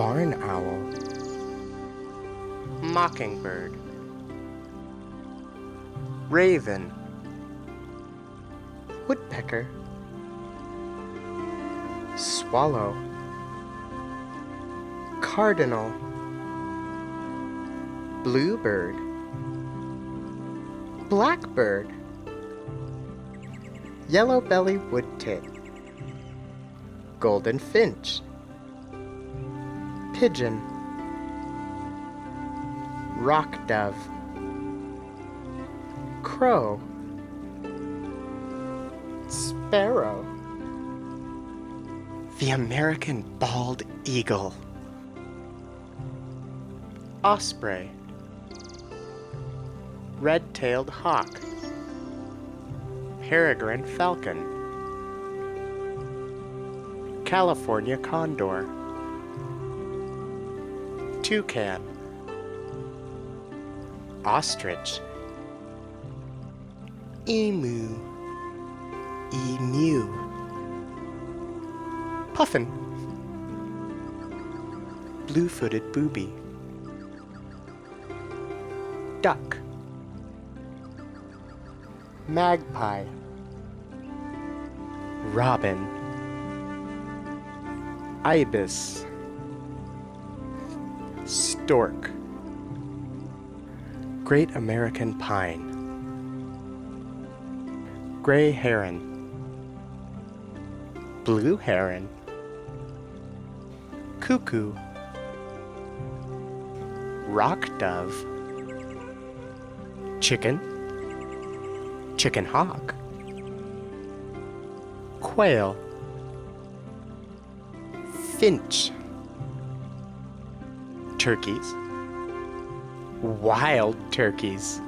barn owl, mockingbird, raven, woodpecker, swallow, cardinal, bluebird, blackbird, yellow-bellied woodtit, golden finch, pigeon, rock dove, crow, sparrow, the American bald eagle, osprey, red-tailed hawk, peregrine falcon, California condor, toucan, ostrich, emu, puffin, blue-footed booby, duck, magpie, robin, ibis, stork, great American pine, gray heron, blue heron, cuckoo, rock dove, chicken, chicken hawk, quail, finch, turkeys, wild turkeys,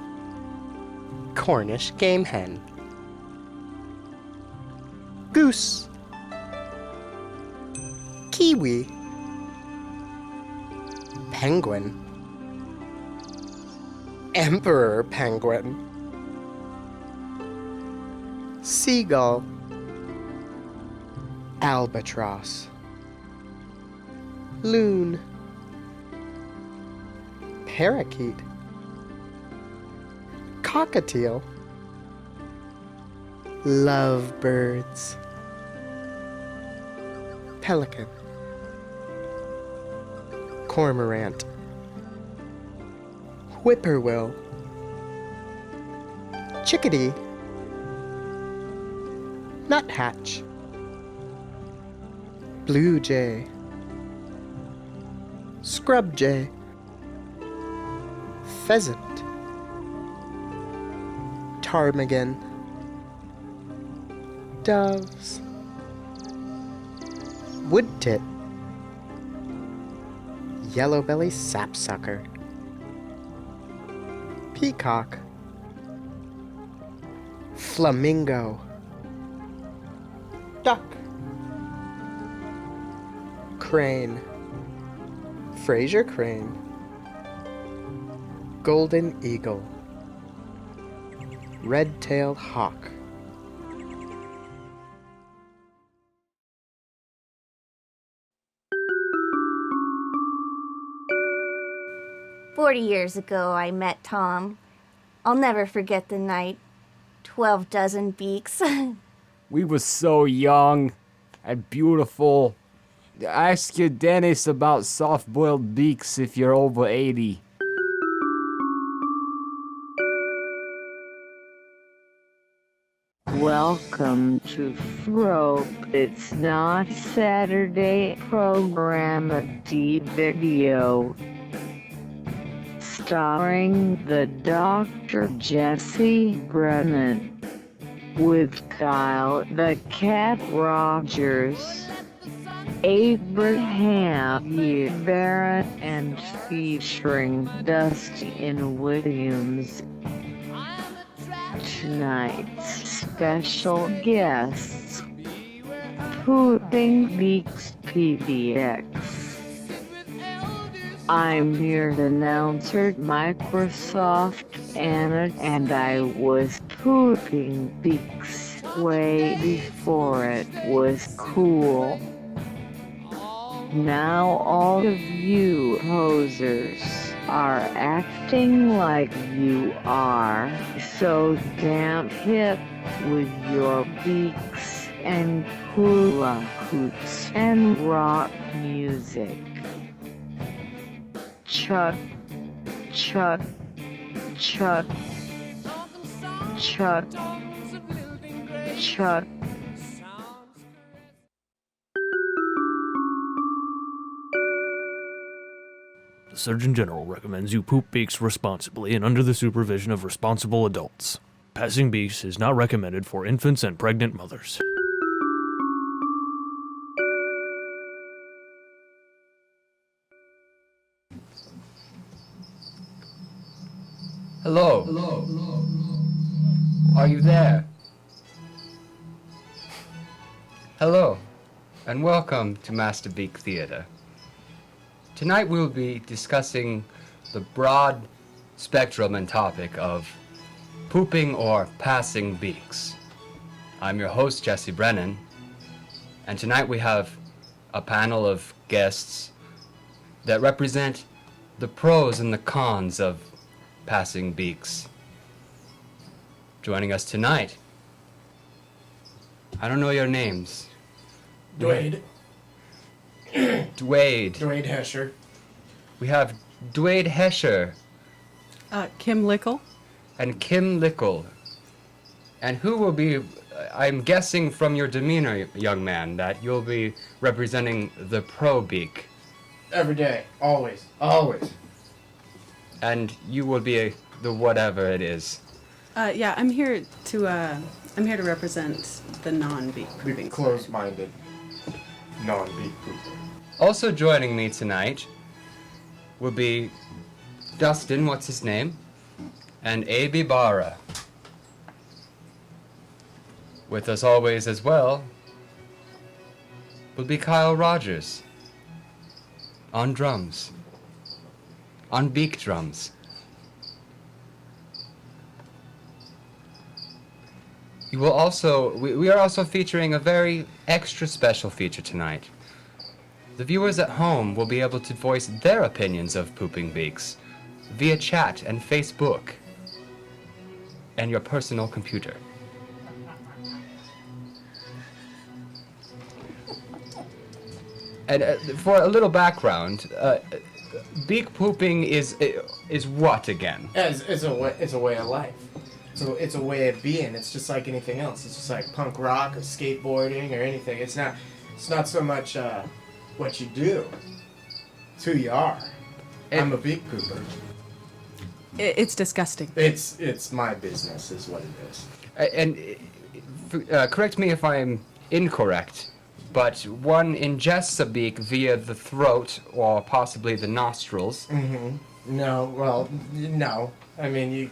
Cornish game hen, goose, kiwi, penguin, emperor penguin, seagull, albatross, loon, parakeet, cockatiel, lovebirds, pelican, cormorant, whippoorwill, chickadee, nuthatch, blue jay, scrub jay, pheasant, ptarmigan, doves, woodtit, yellow-belly sapsucker, peacock, flamingo, duck, crane, Fraser crane, golden eagle, red-tailed hawk, "40 years ago I met Tom. I'll never forget the night. 12 dozen beaks." We were so young and beautiful. Ask your dentist about soft-boiled beaks if you're over 80. Welcome to Frope. It's not Saturday programmity video. Starring the Dr. Jesse Brennan. With Kyle the Cat Rogers, Abraham Barrett, and featuring Dustin Williams. Tonight's special guests, Pooping Beaks PDX. I'm your announcer, Microsoft Anna, and I was pooping beaks way before it was cool. Now all of you posers are acting like you are so damn hip with your beaks and hula hoops and rock music. Chuck, Chuck, Chuck, Chuck, Chuck. The Surgeon General recommends you poop beaks responsibly and under the supervision of responsible adults. Passing beaks is not recommended for infants and pregnant mothers. Hello. Are you there? Hello, and welcome to Master Beak Theater. Tonight we'll be discussing the broad spectrum and topic of pooping or passing beaks. I'm your host, Jesse Brennan, and tonight we have a panel of guests that represent the pros and the cons of passing beaks. Joining us tonight, I don't know your names. Dwayne. Dwayne. Dwayne Hesher. We have Dwayne Hesher Kim Lickle. and Kim Lickle. And who will be, I'm guessing from your demeanor, young man, that you'll be representing the pro beak. Every day. Always. Always. And you will be the whatever it is. Yeah, I'm here to represent the non-beak pooping. Close-minded. Non-beak pooper. Also joining me tonight will be Dustin, what's his name? And A.B. Barra. With us always as well will be Kyle Rogers. On drums. On beak drums. You will also, we are also featuring a very extra special feature tonight. The viewers at home will be able to voice their opinions of pooping beaks via chat and Facebook and your personal computer. And for a little background, beak pooping is what again? It's a way of life. So it's a way of being. It's just like anything else. It's just like punk rock or skateboarding or anything. It's not so much what you do. It's who you are. I'm a beak pooper. It's disgusting. It's my business is what it is. And correct me if I'm incorrect, but one ingests a beak via the throat or possibly the nostrils. Mm-hmm. No. I mean,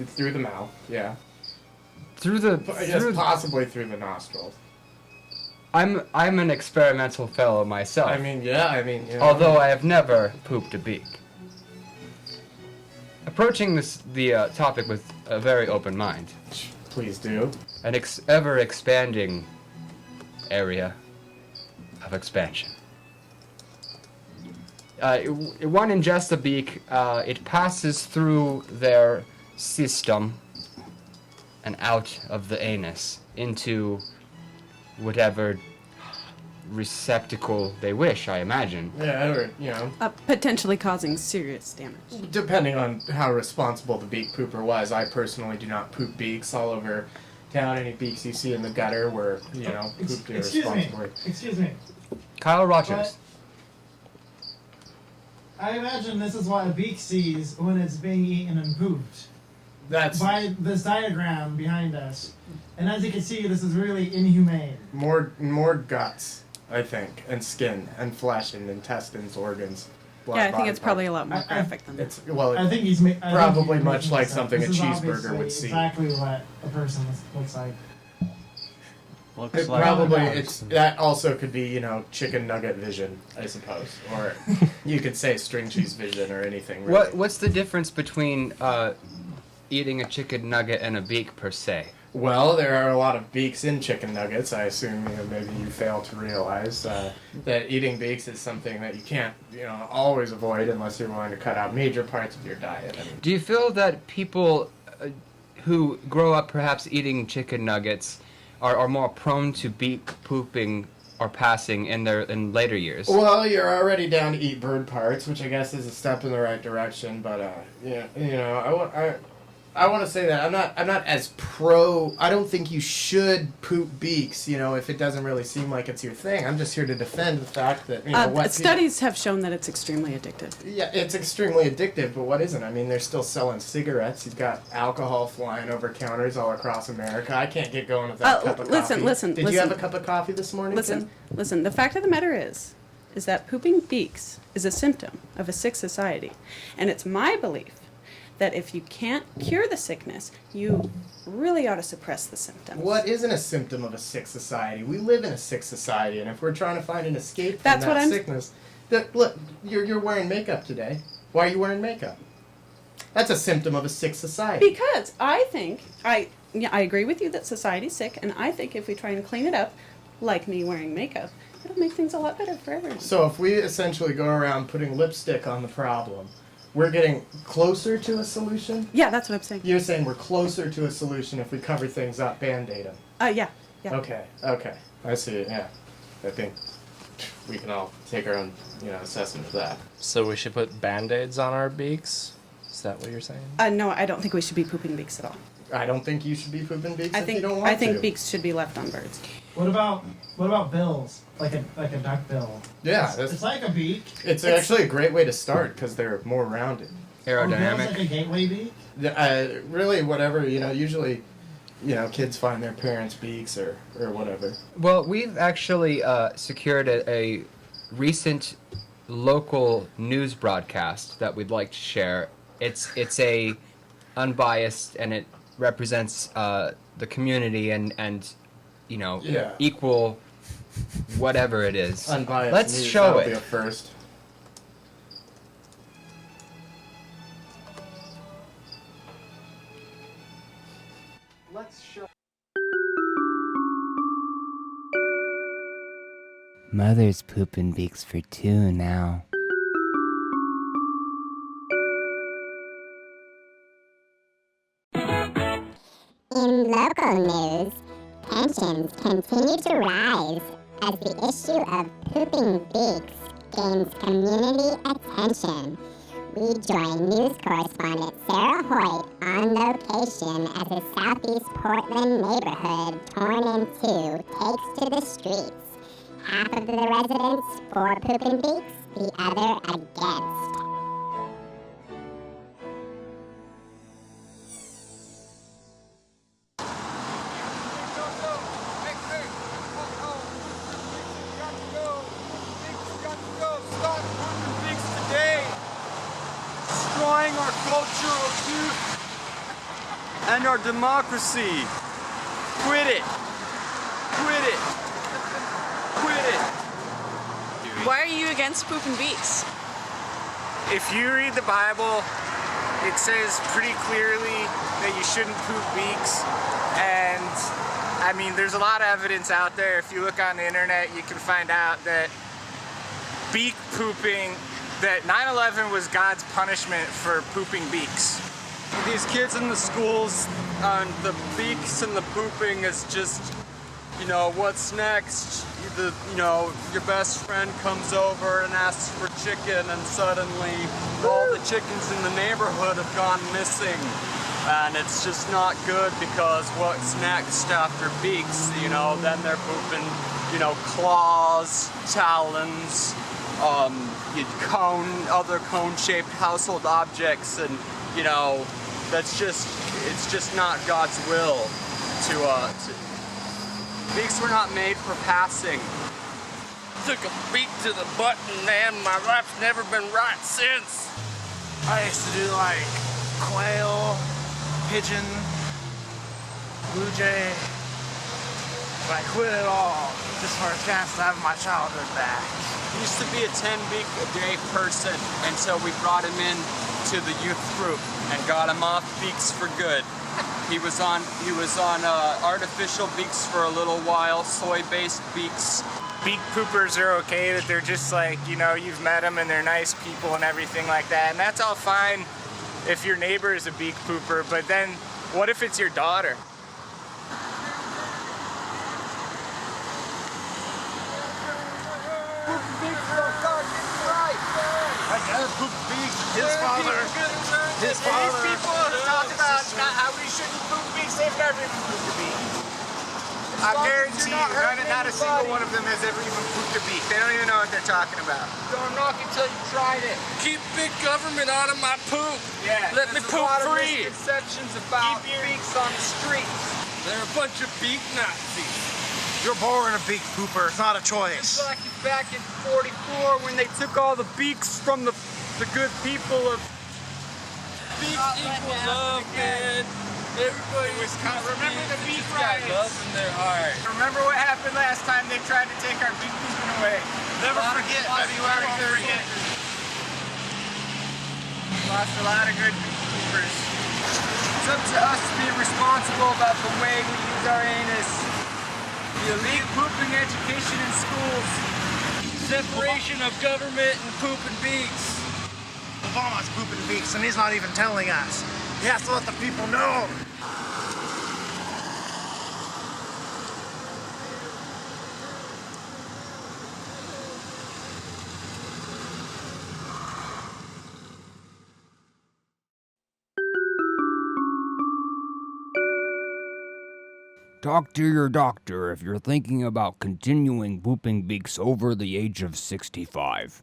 through the mouth, yeah. Possibly through the nostrils. I'm an experimental fellow myself. I mean, yeah, you know. Although I have never pooped a beak. Approaching the topic with a very open mind. Please do. An ever-expanding area of expansion. One ingests a beak, it passes through their system and out of the anus into whatever receptacle they wish, I imagine. Yeah, or, Potentially causing serious damage. depending on how responsible the beak pooper was. I personally do not poop beaks all over town. Any beaks you see in the gutter were, pooped irresponsibly. Excuse me. Kyle Rogers. I imagine this is what a beak sees when it's being eaten and pooped. That's By this diagram behind us. And as you can see, this is really inhumane. more guts, I think, and skin, and flesh, and intestines, organs. Yeah, I think body it's probably a lot more I- graphic than that. It's I think he's probably much like something a this is cheeseburger obviously would see. Exactly what a person looks like. It probably that also could be chicken nugget vision, I suppose, or you could say string cheese vision or anything. Really. What's the difference between eating a chicken nugget and a beak per se? Well, there are a lot of beaks in chicken nuggets. I assume maybe you fail to realize that eating beaks is something that you can't always avoid unless you're willing to cut out major parts of your diet. I mean, Do you feel that people who grow up perhaps eating chicken nuggets are more prone to beak pooping or passing in later years? well, you're already down to eat bird parts, which I guess is a step in the right direction. But I want to say that I'm not as pro. I don't think you should poop beaks, if it doesn't really seem like it's your thing. I'm just here to defend the fact that Studies have shown that it's extremely addictive. Yeah, it's extremely addictive, but what isn't? I mean, they're still selling cigarettes. You've got alcohol flying over counters all across America. I can't get going without a cup of coffee. Listen. Did you have a cup of coffee this morning? Tim? Listen. The fact of the matter is that pooping beaks is a symptom of a sick society, and it's my belief that if you can't cure the sickness, you really ought to suppress the symptoms. What isn't a symptom of a sick society? We live in a sick society, and if we're trying to find an escape from sickness, look, you're wearing makeup today. Why are you wearing makeup? That's a symptom of a sick society. Because I think I agree with you that society's sick, and I think if we try and clean it up, like me wearing makeup, it'll make things a lot better for everyone. So if we essentially go around putting lipstick on the problem, we're getting closer to a solution? Yeah, that's what I'm saying. You're saying we're closer to a solution if we cover things up, Band-Aid them. Yeah. Okay. I see it, yeah. I think we can all take our own, assessment of that. So we should put Band-Aids on our beaks? Is that what you're saying? No, I don't think we should be pooping beaks at all. I don't think you should be pooping beaks if you don't want to. I think beaks should be left on birds. What about bills? Like a duck bill? Yeah, It's like a beak. It's actually a great way to start because they're more rounded. Are bills Aerodynamic. like a gateway beak? Really, whatever, usually, kids find their parents' beaks or whatever. Well, we've actually secured a recent local news broadcast that we'd like to share. It's a unbiased, and it represents the community and equal whatever it is. Unbiased Let's news, show that'll it. be a first. Let's show. Mother's pooping beaks for two now. In local news, tensions continue to rise as the issue of pooping beaks gains community attention. We join news correspondent Sarah Hoyt on location as a southeast Portland neighborhood torn in two takes to the streets. Half of the residents for pooping beaks, the other against. Destroying our culture of youth and our democracy. Quit it. Quit it. Quit it. Why are you against pooping beaks? If you read the Bible, it says pretty clearly that you shouldn't poop beaks. And I mean, there's a lot of evidence out there. If you look on the internet, you can find out that beak pooping, that 9/11 was God's punishment for pooping beaks. These kids in the schools, the beaks and the pooping is just, what's next? Your best friend comes over and asks for chicken, and suddenly all the chickens in the neighborhood have gone missing. And it's just not good, because what's next after beaks? Then they're pooping, claws, talons, other cone-shaped household objects, and it's just not God's will to beaks were not made for passing. Took a beak to the button, man. My life's never been right since. I used to do like quail, pigeon, blue jay. But I quit it all just for a chance to have my childhood back. He used to be a 10 beak a day person, and so we brought him in to to the youth group and got him off beaks for good. He was on artificial beaks for a little while, soy-based beaks. Beak poopers are okay, that they're just like, you know, you've met them and they're nice people and everything like that. And that's all fine if your neighbor is a beak pooper, but then what if it's your daughter? His father. These people talk about how we shouldn't poop beaks, they've never even pooped a beak. I guarantee you, not a single one of them has ever even pooped a beak. They don't even know what they're talking about. Don't knock until you tried it. Keep big government out of my poop. Yeah. Let me poop free. Misconceptions about beaks on the streets. They're a bunch of beak Nazis. You're born a beak pooper. It's not a choice. Just like back in '44 when they took all the beaks from the good people of... Beaks equal love, man. Everybody was remember the beak got riots. love in their heart. Remember what happened last time they tried to take our beak pooping away? Never forget February 30th. Lost a lot of good beak poopers. It's up to us to be responsible about the way we use our anus. The elite pooping education in schools. Separation of government and poop and beaks. Obama's pooping beaks, and he's not even telling us. He has to let the people know. Talk to your doctor if you're thinking about continuing pooping beaks over the age of 65.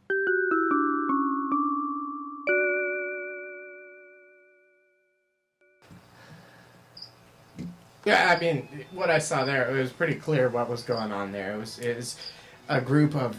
Yeah, I mean, what I saw there, it was pretty clear what was going on there. It was a group of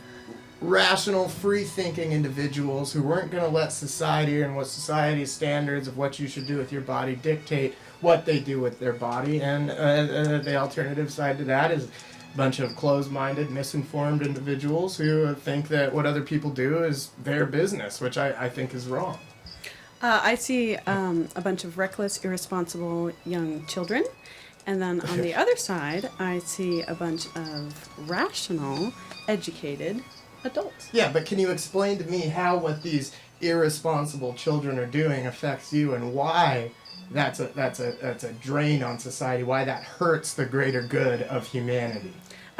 rational, free-thinking individuals who weren't going to let society and what society's standards of what you should do with your body dictate what they do with their body. And the alternative side to that is a bunch of closed-minded, misinformed individuals who think that what other people do is their business, which I think is wrong. I see a bunch of reckless, irresponsible young children. And then on the other side, I see a bunch of rational, educated adults. Yeah, but can you explain to me how what these irresponsible children are doing affects you and why that's a drain on society, why that hurts the greater good of humanity?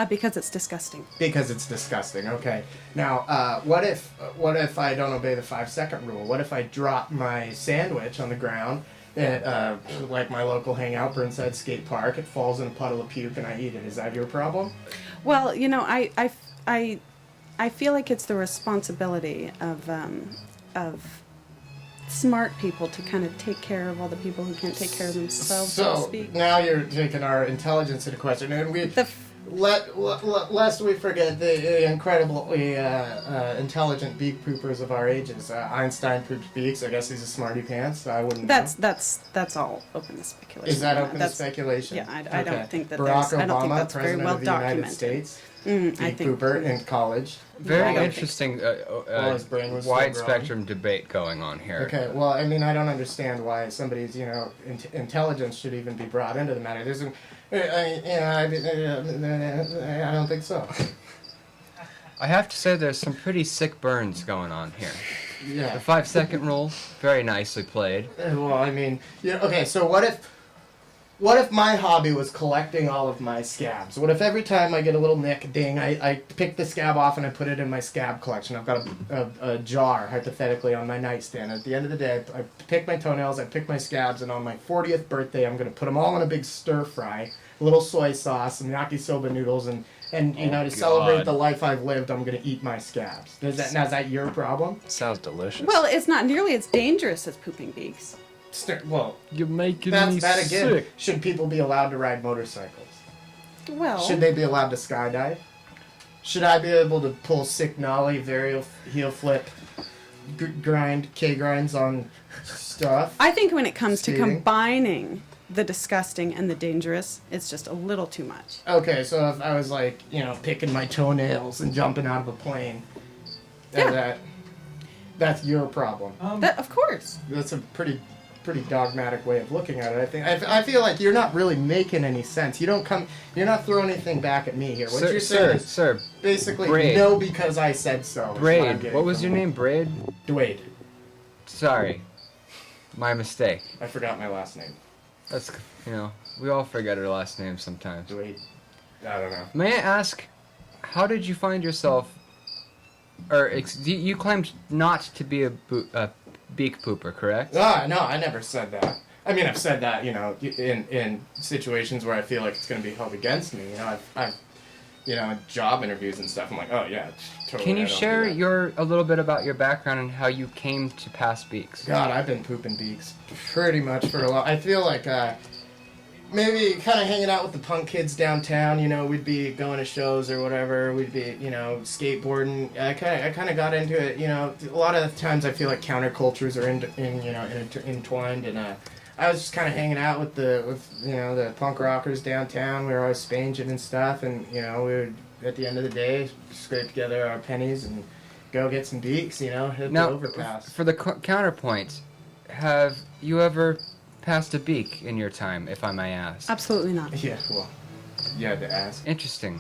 Because it's disgusting. Because it's disgusting. Okay. Now, what if I don't obey the 5-second rule? What if I drop my sandwich on the ground at like my local hangout, Burnside Skate Park? It falls in a puddle of puke and I eat it. Is that your problem? Well, you know, I feel like it's the responsibility of smart people to kind of take care of all the people who can't take care of themselves, so to speak. Now you're taking our intelligence into question, and lest we forget the incredibly intelligent beak poopers of our ages. Einstein pooped beaks. I guess he's a smarty pants. I wouldn't. That's all open to speculation. Is that open to speculation? Yeah, I don't think that Barack Obama, I don't think that's very President well of the United documented. States. I Beak think pooper in college. Very interesting his brain was wide still growing. spectrum debate going on here. Okay, well, I mean, I don't understand why somebody's, intelligence should even be brought into the matter. There's, I don't think so. I have to say there's some pretty sick burns going on here. Yeah. The 5-second rule, very nicely played. Well, I mean, okay, so what if my hobby was collecting all of my scabs? What if every time I get a little nick, ding, I pick the scab off and I put it in my scab collection? I've got a jar, hypothetically, on my nightstand. At the end of the day, I pick my toenails, I pick my scabs, and on my 40th birthday, I'm going to put them all in a big stir fry, a little soy sauce, some yakisoba noodles, and to celebrate the life I've lived, I'm going to eat my scabs. Is that your problem? Sounds delicious. Well, it's not nearly as dangerous as pooping beaks. Well, you're making that me again. sick. Should people be allowed to ride motorcycles? Well, should they be allowed to skydive? Should I be able to pull sick nollie, varial heel flip, K-grinds on stuff? I think when it comes to Skating? combining the disgusting and the dangerous, it's just a little too much. Okay, so if I was picking my toenails and jumping out of a plane, Yeah. that's your problem. That, of course. That's a pretty dogmatic way of looking at it. I feel like you're not really making any sense. You're not throwing anything back at me here. What you're saying is basically Braid. no because I said so. Braid. What was your name? Braid? Dwayne. Sorry. My mistake. I forgot my last name. That's, we all forget our last names sometimes. Dwayne. I don't know. May I ask, how did you find yourself, you claimed not to be a beak pooper, correct? No, I never said that. I mean, I've said that, in situations where I feel like it's going to be held against me. I've job interviews and stuff. I'm like, oh yeah, totally. Can you share a little bit about your background and how you came to pass beaks? God, I've been pooping beaks pretty much for a while. I feel like maybe kind of hanging out with the punk kids downtown. We'd be going to shows or whatever. We'd be, skateboarding. I kind of got into it. A lot of the times I feel like countercultures are entwined, and I was just kind of hanging out with the punk rockers downtown. We were always spanging and stuff, and we would at the end of the day scrape together our pennies and go get some beaks. Hit the overpass. For the counterpoint, have you ever passed a beak in your time, if I may ask? Absolutely not. Yeah, well, you had to ask. Interesting.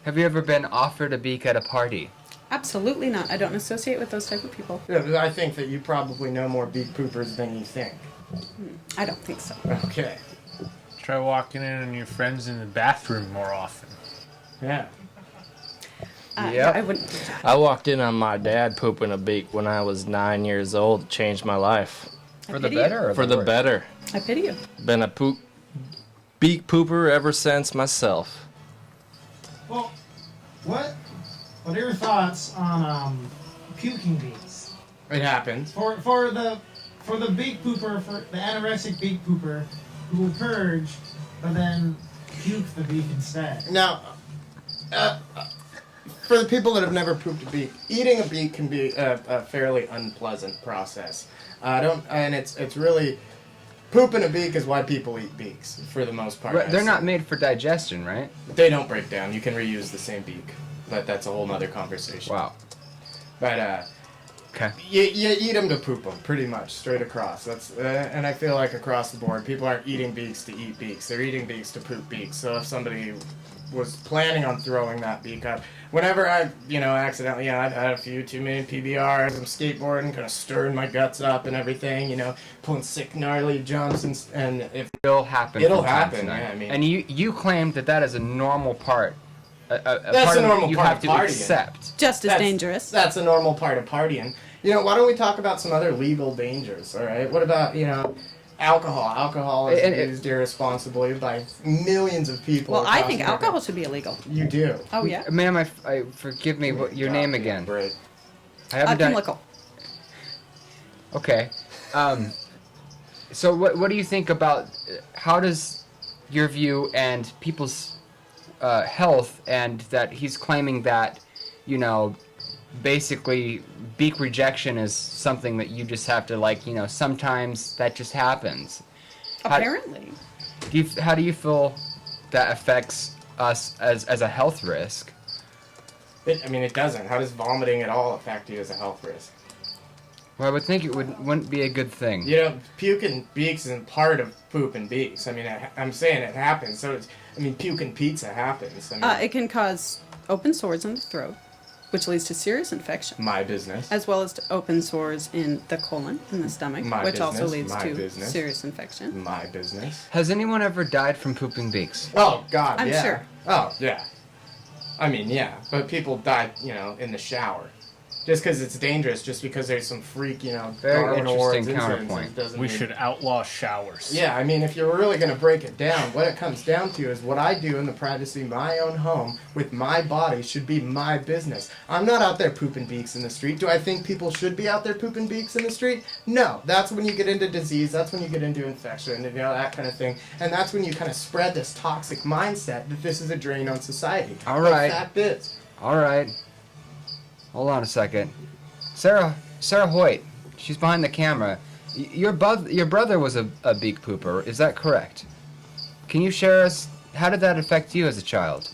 Have you ever been offered a beak at a party? Absolutely not. I don't associate with those type of people. Yeah, but I think that you probably know more beak poopers than you think. I don't think so. Okay. Try walking in on your friends in the bathroom more often. Yeah. Yeah, I wouldn't do that. I walked in on my dad pooping a beak when I was 9 years old. It changed my life. For the better or For the better. I pity you. Been a beak pooper ever since myself. Well, what are your thoughts on puking beaks? It happens. For the beak pooper, for the anorexic beak pooper who will purge, but then puke the beak instead. Now, for the people that have never pooped a beak, eating a beak can be a fairly unpleasant process. And it's really, pooping a beak is why people eat beaks for the most part. They're not made for digestion, right? They don't break down. You can reuse the same beak, but that's a whole nother conversation. Wow. But okay. You eat them to poop them, pretty much, straight across. That's and I feel like across the board, people aren't eating beaks to eat beaks. They're eating beaks to poop beaks. So if somebody was planning on throwing that beak up, whenever I, accidentally, I've had a few too many PBRs. I'm skateboarding, kind of stirring my guts up and everything, pulling sick, gnarly jumps, and if it'll happen. It'll happen. Yeah, I mean. And you claim that is a normal part. That's a normal part of partying. You have to accept. Just as dangerous. That's a normal part of partying. Why don't we talk about some other legal dangers, all right? What about, alcohol? Alcohol is used irresponsibly by millions of people. Well, I across think America. alcohol should be illegal. You do. Oh, yeah? Ma'am, I forgive me, your name again? Right. I haven't done... Kimlickel. Okay. So what do you think about, how does your view and people's health, and that he's claiming that, basically beak rejection is something that you just have to sometimes that just happens. Apparently. How do you feel that affects us as a health risk? It doesn't. How does vomiting at all affect you as a health risk? Well, I would think it wouldn't be a good thing. Puking beaks isn't part of pooping beaks. I'm saying it happens. So puking pizza happens. It can cause open sores in the throat, which leads to serious infection. My business. As well as to open sores in the colon, in the stomach, which also leads to serious infection. My business. Has anyone ever died from pooping beaks? Oh, God, I'm yeah. sure. Oh, yeah. Yeah. But people die, in the shower. Just because it's dangerous, just because there's some freak, Very interesting counterpoint. We should outlaw showers. Yeah, if you're really going to break it down, what it comes down to is what I do in the privacy of my own home with my body should be my business. I'm not out there pooping beaks in the street. Do I think people should be out there pooping beaks in the street? No. That's when you get into disease. That's when you get into infection, and that kind of thing. And that's when you kind of spread this toxic mindset that this is a drain on society. All right. The fact is. All right. Hold on a second. Sarah Hoyt, she's behind the camera. Your brother was a beak pooper, is that correct? Can you share us, how did that affect you as a child?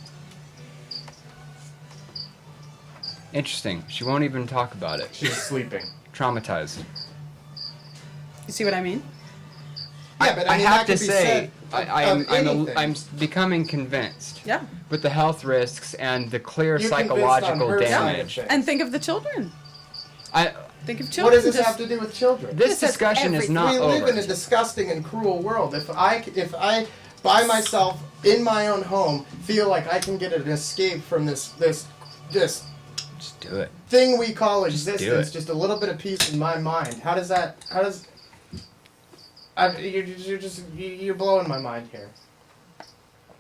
Interesting. She won't even talk about it. She's sleeping. Traumatized. You see what I mean? Yeah, but I mean, have that to could be say, said I'm becoming convinced. Yeah. With the health risks and the clear You're convinced psychological on her side of damage. things. And think of the children. Think of children. What does this just- have to do with children? This discussion is not We over. live in a disgusting and cruel world. If I by myself in my own home feel like I can get an escape from this Just do it. thing we call do existence, it. just a little bit of peace in my mind. You're blowing my mind here.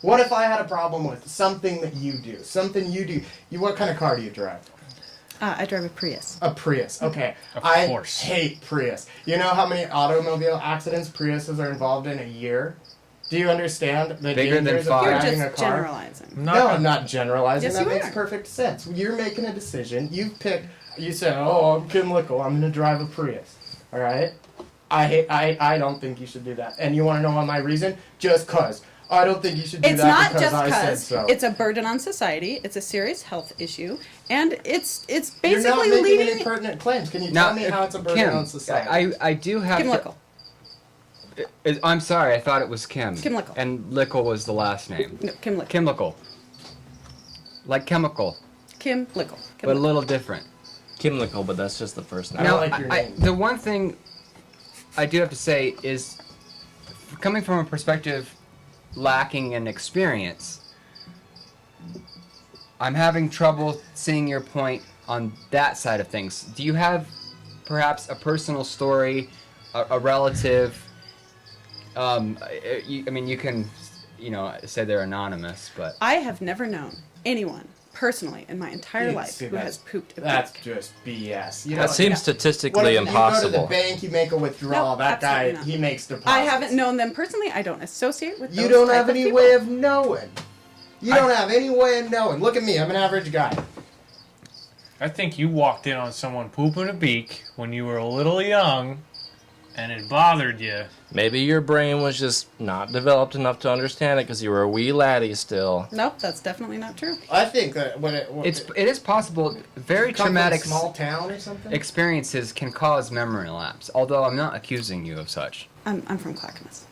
What if I had a problem with something that you do? Something you do. What kind of car do you drive? I drive a Prius. A Prius, okay. Of course. I hate Prius. You know how many automobile accidents Priuses are involved in a year? Do you understand the Bigger than dangers of 5. You're driving just a car? generalizing. No, I'm not generalizing. Yes, that you makes are. perfect sense. You're making a decision. You said, "Oh, I'm Kim Lickle. I'm going to drive a Prius." All right? I don't think you should do that. And you want to know why my reason? Just cause. I don't think you should do It's that not because just I said because so. it's a burden on society. It's a serious health issue, and it's basically You're not making leading. any pertinent claims. Can you Now, tell me how it's a burden Kim, on society? I do have Kim to... Lickle. I'm sorry, I thought it was Kim. Kim Lickle. And Lickle was the last name. No, Kim Lickle. Kim Lickle. Like chemical, Kim Lickle. Kim but a Lickle. little different. Kim Lickle, but that's just the first name. Now, like your name. the one thing I do have to say is, coming from a perspective lacking in experience, I'm having trouble seeing your point on that side of things. Do you have perhaps a personal story, a relative? I mean, you can, say they're anonymous, but I have never known anyone personally in my entire Yeah, life see, who that's- has pooped a That's beak. just BS. You That seems what statistically if impossible. You go to the bank, you make a withdrawal. No, that guy, absolutely not. he makes deposits. I haven't known them personally. I don't associate with. You those don't type have of any people. way of knowing. You don't have any way of knowing. Look at me. I'm an average guy. I think you walked in on someone pooping a beak when you were a little young, and it bothered you. Maybe your brain was just not developed enough to understand it because you were a wee laddie still. Nope, that's definitely not true. I think that it is possible. Very come from a traumatic small town or something. experiences can cause memory lapse. Although I'm not accusing you of such. I'm from Clackamas.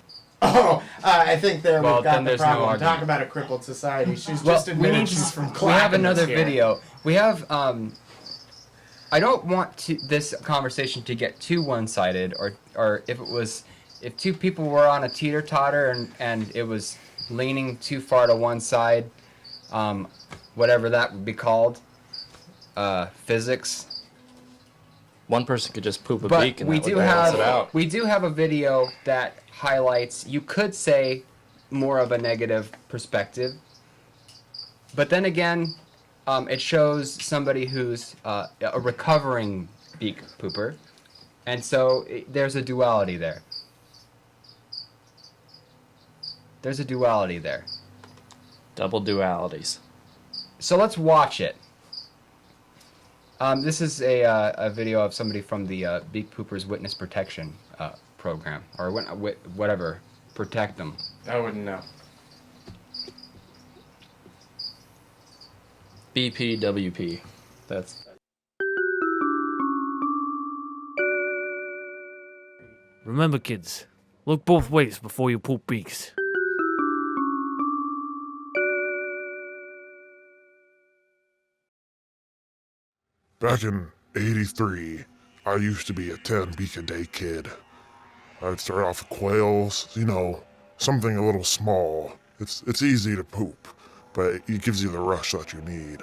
Oh, I think there Well, we've got then the there's no problem. argument. Talk about a crippled society. She's Well, just admitted she's from Clackamas. We have another here. video. We have. I don't want this conversation to get too one-sided, or if two people were on a teeter-totter and it was leaning too far to one side, whatever that would be called, physics. One person could just poop a But beak and we that would do balance it out. have a video that highlights, you could say, more of a negative perspective. But then again, it shows somebody who's a recovering beak pooper, and so there's a duality there. There's a duality there. Double dualities. So let's watch it. This is a video of somebody from the Beak Poopers Witness Protection program, or whatever, protect them. I wouldn't know. BPWP. That's. Remember, kids, look both ways before you poop beaks. Back in '83, I used to be a 10 beak a day kid. I'd start off with quails, something a little small. It's easy to poop, but it gives you the rush that you need.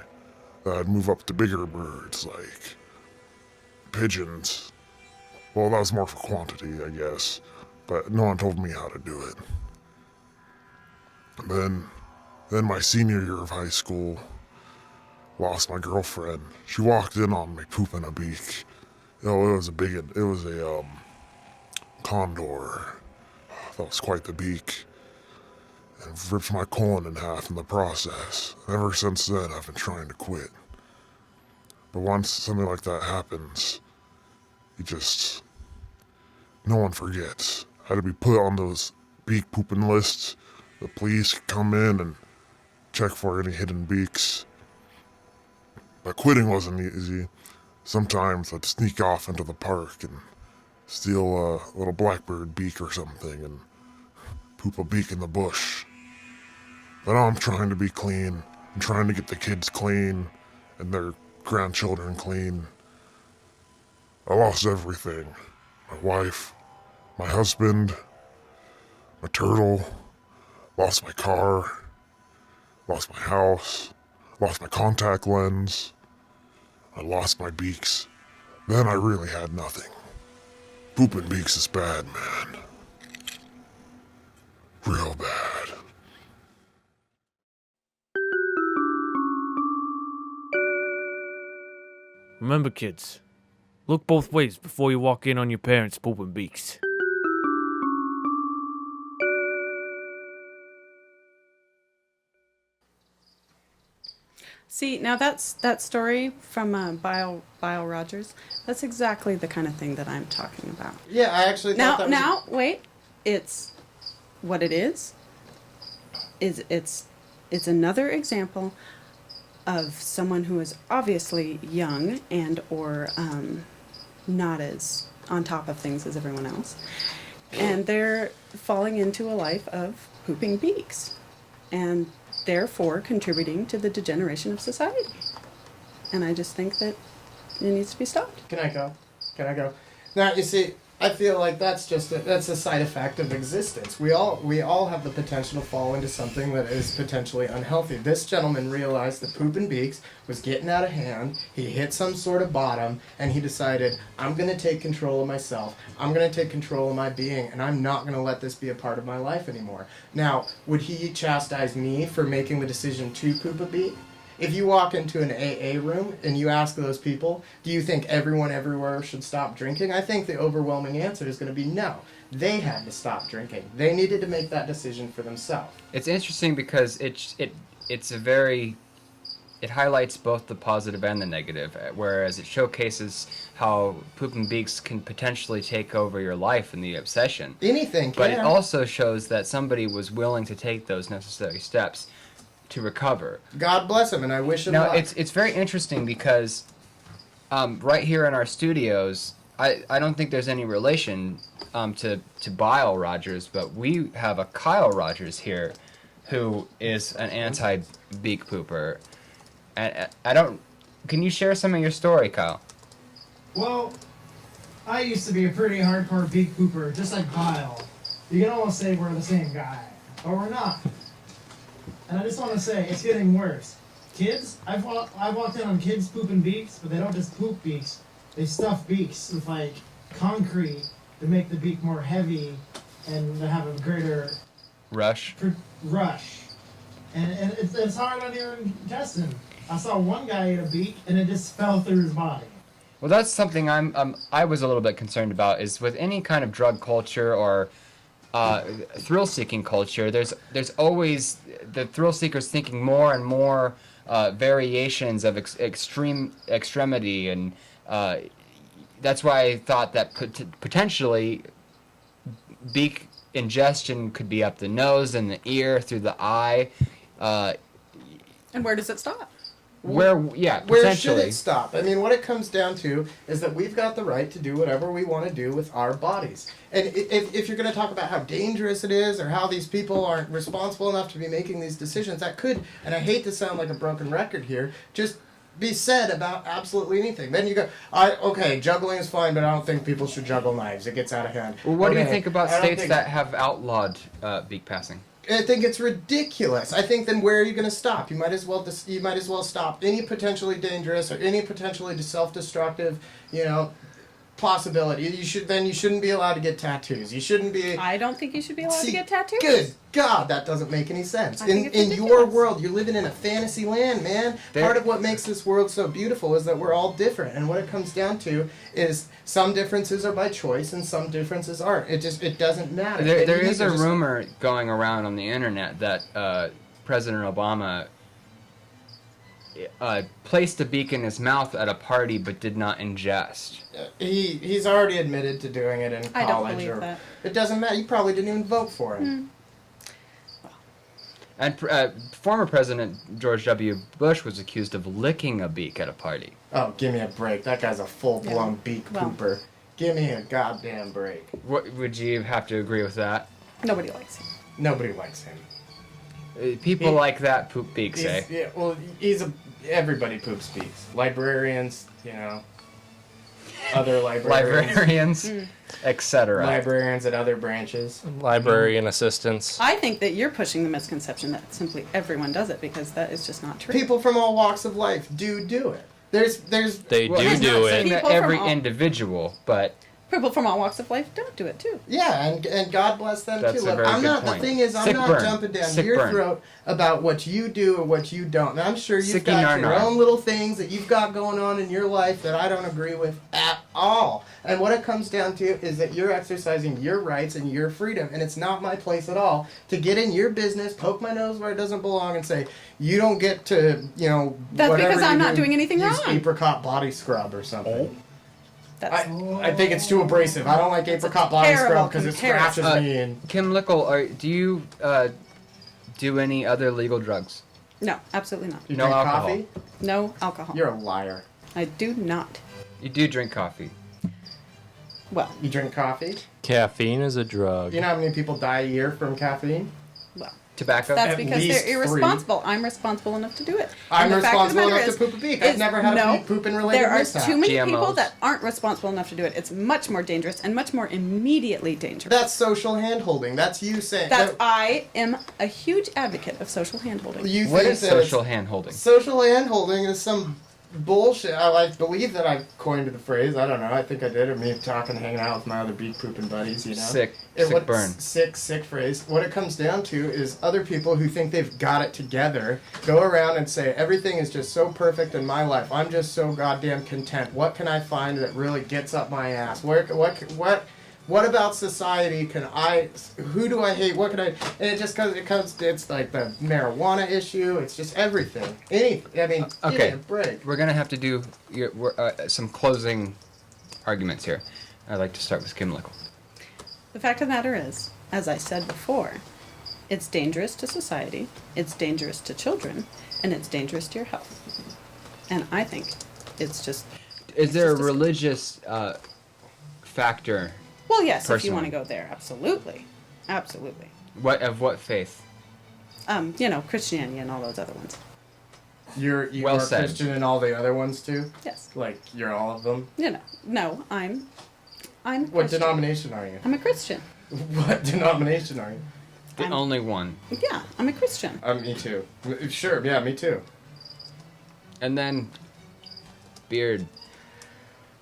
Then I'd move up to bigger birds like pigeons. Well, that was more for quantity, I guess, but no one told me how to do it. Then my senior year of high school, lost my girlfriend. She walked in on me pooping a beak. It was a condor. That was quite the beak. And ripped my colon in half in the process. Ever since then, I've been trying to quit. But once something like that happens, no one forgets. I had to be put on those beak pooping lists. The police could come in and check for any hidden beaks. But quitting wasn't easy. Sometimes I'd sneak off into the park and steal a little blackbird beak or something and poop a beak in the bush. But now I'm trying to be clean. I'm trying to get the kids clean and their grandchildren clean. I lost everything. My wife, my husband, my turtle, lost my car, lost my house, lost my contact lens. I lost my beaks. Then I really had nothing. Pooping beaks is bad, man. Real bad. Remember, kids, look both ways before you walk in on your parents pooping beaks. See, now that story from Bile Rogers. That's exactly the kind of thing that I'm talking about. Yeah, I actually thought that was... Now, wait. It's what it is it's another example of someone who is obviously young and or not as on top of things as everyone else. And they're falling into a life of pooping beaks. And therefore contributing to the degeneration of society. And I just think that it needs to be stopped. Can I go? Now, you see, I feel like that's a side effect of existence. We all have the potential to fall into something that is potentially unhealthy. This gentleman realized that pooping beaks was getting out of hand. He hit some sort of bottom, and he decided, I'm going to take control of myself. I'm going to take control of my being, and I'm not going to let this be a part of my life anymore. Now, would he chastise me for making the decision to poop a beak? If you walk into an AA room and you ask those people, do you think everyone everywhere should stop drinking? I think the overwhelming answer is going to be no. They had to stop drinking. They needed to make that decision for themselves. It's interesting because it highlights both the positive and the negative, whereas it showcases how pooping beaks can potentially take over your life and the obsession. Anything can. But it also shows that somebody was willing to take those necessary steps to recover. God bless him, and I wish him luck. luck. It's very interesting because right here in our studios, I don't think there's any relation to Bile Rogers, but we have a Kyle Rogers here who is an anti-beak pooper. And can you share some of your story, Kyle? Well, I used to be a pretty hardcore beak pooper, just like Bile. You can almost say we're the same guy, but we're not. And I just want to say, it's getting worse. Kids, I've walked in on kids pooping beaks, but they don't just poop beaks. They stuff beaks with, like, concrete to make the beak more heavy and to have a greater... Rush. And it's hard on your intestine. I saw one guy eat a beak, and it just fell through his body. Well, that's something I was a little bit concerned about, is with any kind of drug culture or thrill-seeking culture, there's always the thrill seekers thinking more and more variations of extremity, and that's why I thought that potentially beak ingestion could be up the nose and the ear, through the eye. And where does it stop? Where potentially. should it stop? I mean, what it comes down to is that we've got the right to do whatever we want to do with our bodies. And if you're going to talk about how dangerous it is or how these people aren't responsible enough to be making these decisions, that could, and I hate to sound like a broken record here, just be said about absolutely anything. Then you go, okay, juggling is fine, but I don't think people should juggle knives. It gets out of hand. Well, what do you think about states that have outlawed beak passing? I think it's ridiculous. I think then where are you going to stop? You might as well stop any potentially dangerous or any potentially self-destructive, possibility. You shouldn't be allowed to get tattoos. You shouldn't be. I don't think you should be allowed to get tattoos. Good God, that doesn't make any sense. In your world, you're living in a fantasy land, man. Part of what makes this world so beautiful is that we're all different, and what it comes down to is some differences are by choice and some differences aren't. It doesn't matter. There is a rumor going around on the internet that President Obama placed a beak in his mouth at a party but did not ingest. He's already admitted to doing it in college. I don't believe that. It doesn't matter. You probably didn't even vote for him. And former President George W. Bush was accused of licking a beak at a party. Oh, give me a break. That guy's a full-blown beak pooper. Give me a goddamn break. What, would you have to agree with that? Nobody likes him. Nobody likes him. People like that poop beaks, eh? Yeah, well, everybody poops beaks. Librarians, you know. Other librarians. Etc. Librarians at other branches. Librarian assistants. I think that you're pushing the misconception that simply everyone does it, because that is just not true. People from all walks of life do it. There's. They well, do he's not it. saying that every individual, but people from all walks of life don't do it too. Yeah, and God bless them That's too. a Look, very I'm good not. point. The thing is, I'm Sick not burn. jumping down Sick your burn. throat about what you do or what you don't. And I'm sure you've Sicky got your nar-nar. own little things that you've got going on in your life that I don't agree with at all. And what it comes down to is that you're exercising your rights and your freedom, and it's not my place at all to get in your business, poke my nose where it doesn't belong, and say you don't get to, you know. That's whatever because I'm you not do, doing anything use wrong. apricot body scrub or something. I think it's too abrasive. I don't like apricot body scrub because it scratches me. And Kim Lickle, do you do any other legal drugs? No, absolutely not. You No drink alcohol. coffee? No alcohol. You're a liar. I do not. You do drink coffee. Well, You drink coffee? Caffeine is a drug. You know how many people die a year from caffeine? well, Tobacco? that's At because least they're irresponsible. I'm responsible enough to do it. I'm And the fact of the responsible matter enough to is- poop a beak. I've is never had no, a pooping related There are mishap. too many people GMOs. that aren't responsible enough to do it. It's much more dangerous and much more immediately dangerous. That's social hand-holding. That's you saying. I am a huge advocate of social handholding. You What think is that social it's- hand-holding? Social hand-holding is some bullshit. I believe that I coined the phrase. I don't know. I think I did. Or me talking, hanging out with my other beak pooping buddies. You know. Sick burn. Sick phrase. What it comes down to is other people who think they've got it together go around and say everything is just so perfect in my life. I'm just so goddamn content. What can I find that really gets up my ass? What about society can I? Who do I hate? What can I? And it just comes. It's like the marijuana issue. It's just everything. I mean, give me Okay, a break. we're gonna have to do some closing arguments here. I'd like to start with Kim Lickle. The fact of the matter is, as I said before, it's dangerous to society, it's dangerous to children, and it's dangerous to your health. And I think it's just... Is there a religious factor? Well, yes, if you Personally. want to go there, absolutely. Absolutely. What faith? Christianity and all those other ones. You Well are said. Christian and all the other ones too. Yes. Like you're all of them. No, I'm a What Christian. denomination are you? I'm a Christian. What denomination are you? The only one. Yeah, I'm a Christian. Me too. Sure, yeah, me too. And then beard.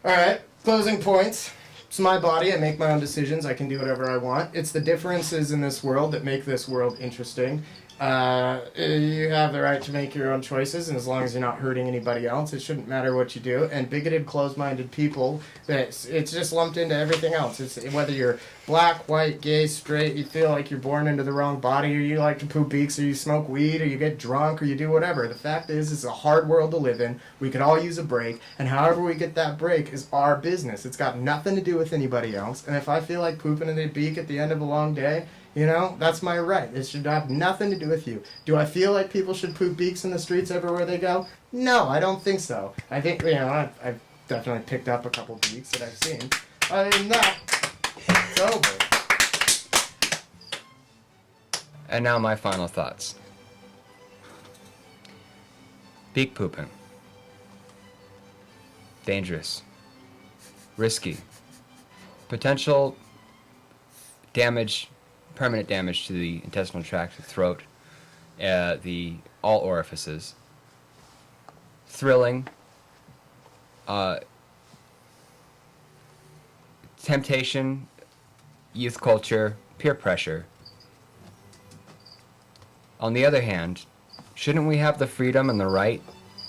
Alright, closing points. It's my body, I make my own decisions, I can do whatever I want. It's the differences in this world that make this world interesting. You have the right to make your own choices, and as long as you're not hurting anybody else, it shouldn't matter what you do. And bigoted, closed-minded people, it's just lumped into everything else. It's whether you're black, white, gay, straight, you feel like you're born into the wrong body, or you like to poop beaks, or you smoke weed, or you get drunk, or you do whatever. The fact is, it's a hard world to live in. We could all use a break, and however we get that break is our business. It's got nothing to do with anybody else. And if I feel like pooping in a beak at the end of a long day, that's my right. It should have nothing to do with you. Do I feel like people should poop beaks in the streets everywhere they go? No, I don't think so. I think, I've definitely picked up a couple beaks that I've seen. Other than that, it's over. And now my final thoughts. Beak pooping. Dangerous. Risky. Potential damage, permanent damage to the intestinal tract, the throat, all orifices. Thrilling. Temptation, youth culture, peer pressure. On the other hand, shouldn't we have the freedom and the right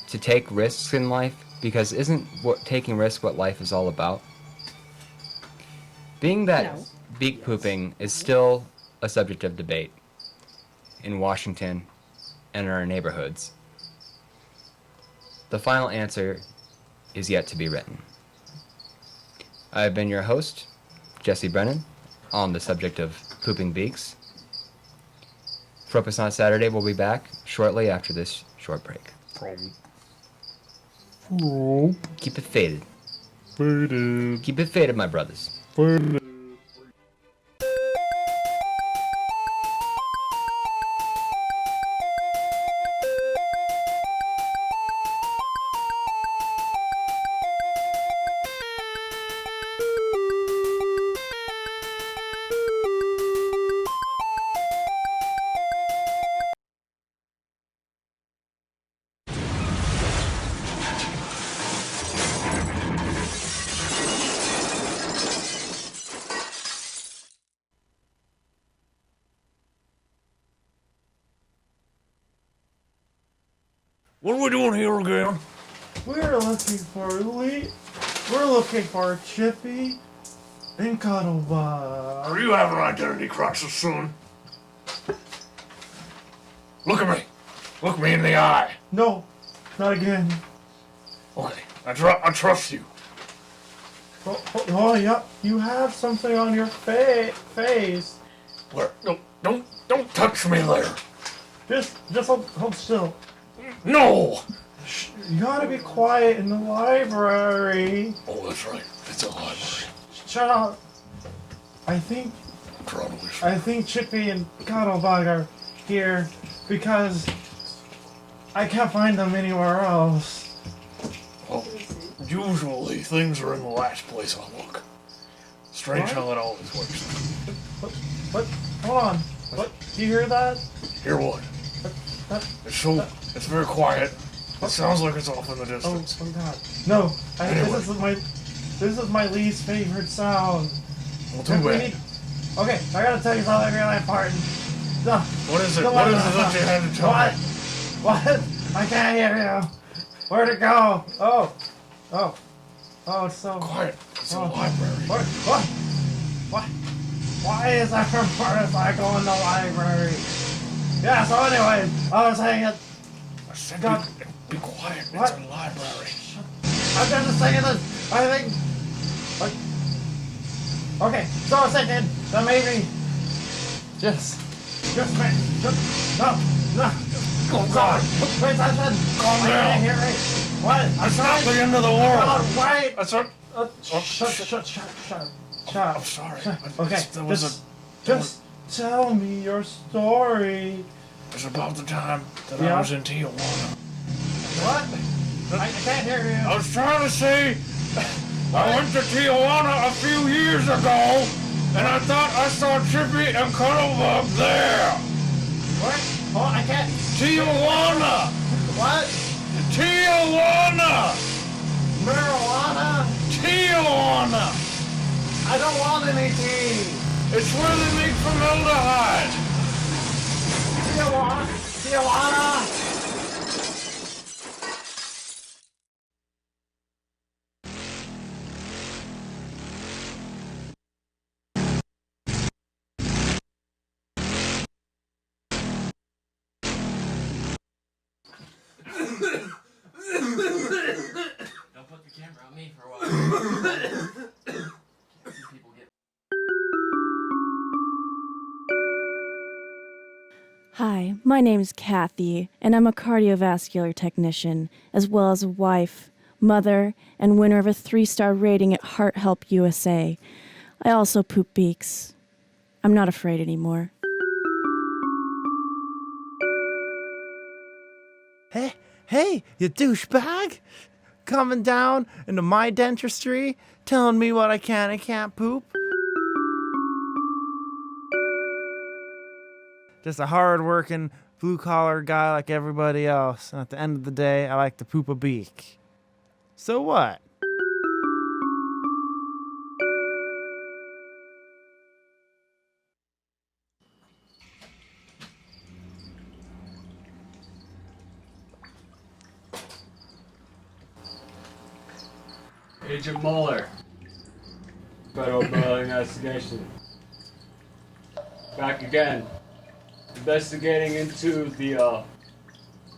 to take risks in life? Because isn't taking risks what life is all about? Being that No. beak pooping is still a subject of debate in Washington and in our neighborhoods, the final answer is yet to be written. I've been your host, Jesse Brennan, on the subject of pooping beaks. Frope on Saturday will be back shortly after this short break. Keep it faded. Keep it faded, my brothers. What are we doing here again? We're looking for Chippy and Cuddlebug. Are you having identity crisis, son? Look at me. Look me in the eye. No, not again. Okay, I trust you. Oh, yep. You have something on your face. Where? Don't touch me there. Just hold still. No! Shh, you gotta be quiet in the library. Oh, that's right. It's a library. Shut up. I think Chippy and Cuddlebug are here because I can't find them anywhere else. Well, usually things are in the last place I look. Strange how that always works. What? Hold on. What? Do you hear that? Hear what? It's very quiet. It sounds like it's off in the distance. Oh God. No. This is my least favorite sound. Well, too bad. Okay, I gotta tell you something really important. What is it? What is it that you had to tell me? What? I can't hear you. Where'd it go? Oh, it's so quiet. It's a library. What? Why is that for motorcycle in the library? Yeah, so anyway, I was saying it. I said be quiet. What? It's a library. I'm just saying this. I think. Okay, so I was thinking that maybe. Just no. Oh God! Wait, Calm down. I can't hear me. What? It's not the end of the world. God, wait. That's what. Shut. I'm sorry. Okay, just tell me your story. It's about the time that I was in Tijuana. What? I can't hear you. I was trying to say, I went to Tijuana a few years ago, and I thought I saw Chippy and Cuddlebug there. What? Oh, I can't. Tijuana. What? Tijuana. Marijuana? Tijuana. I don't want any tea. It's where they make formaldehyde. Tijuana. Don't put the camera on me for a while. Hi, my name's Kathy, and I'm a cardiovascular technician, as well as a wife, mother, and winner of a 3-star rating at Heart Help USA. I also poop beaks. I'm not afraid anymore. Hey, you douchebag! Coming down into my dentistry, telling me what I can and can't poop. Just a hard-working, blue-collar guy like everybody else, and at the end of the day, I like to poop a beak. So what? Agent Mueller. Federal Bureau Investigation. Back again. Investigating into the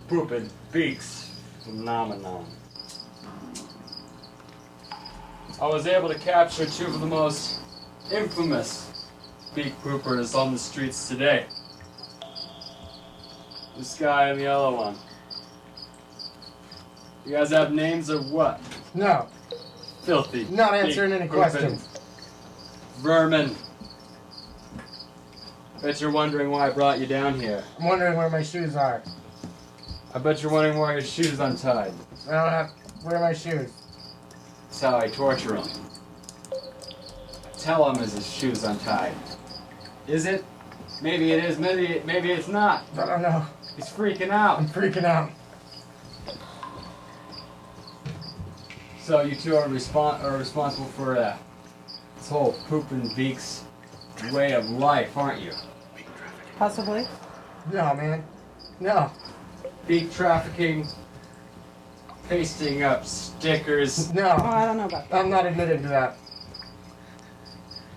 pooping beaks phenomenon. I was able to capture 2 of the most infamous beak poopers on the streets today. This guy and the yellow one. You guys have names or what? No. Filthy. Not answering any pooping questions. Vermin. Bet you're wondering why I brought you down here. I'm wondering where my shoes are. I bet you're wondering why your shoes untied. I don't have. Where are my shoes? That's how I torture him. Tell him his shoes untied. Is it? Maybe it is, maybe it's not. I don't know. He's freaking out. I'm freaking out. So you two are responsible for this whole pooping beaks way of life, aren't you? Possibly. No, man. No. Beak trafficking, pasting up stickers. No. Oh, I don't know about that. I'm not admitting to that.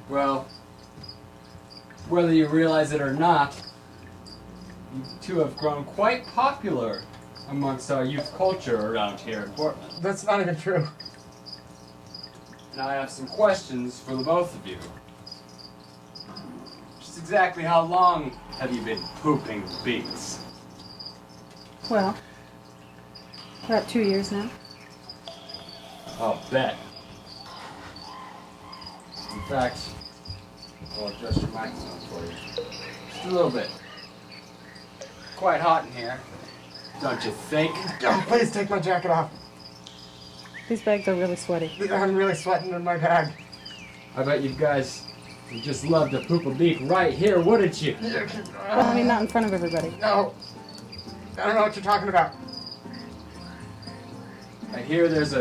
Well, whether you realize it or not, you two have grown quite popular amongst our youth culture around here in Portland. That's not even true. And I have some questions for the both of you. Just exactly how long have you been pooping beaks? Well, about 2 years now. I'll bet. In fact, I'll adjust your microphone for you. Just a little bit. Quite hot in here, don't you think? Oh, please take my jacket off. These bags are really sweaty. I'm really sweating in my bag. I bet you guys would just love to poop a beak right here, wouldn't you? Well, I mean, not in front of everybody. No. I don't know what you're talking about. I hear there's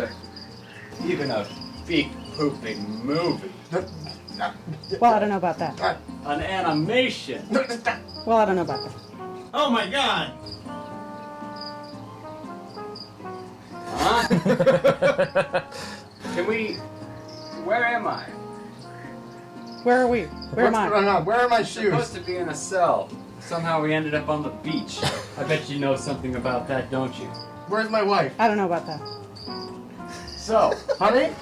even a beak pooping movie. Well, I don't know about that. An animation. Well, I don't know about that. Oh my god! Huh? Can we... Where am I? Where are we? Where am I? What's going on? Where are my I'm shoes? supposed to be in a cell. Somehow we ended up on the beach. I bet you know something about that, don't you? Where's my wife? I don't know about that. So, honey?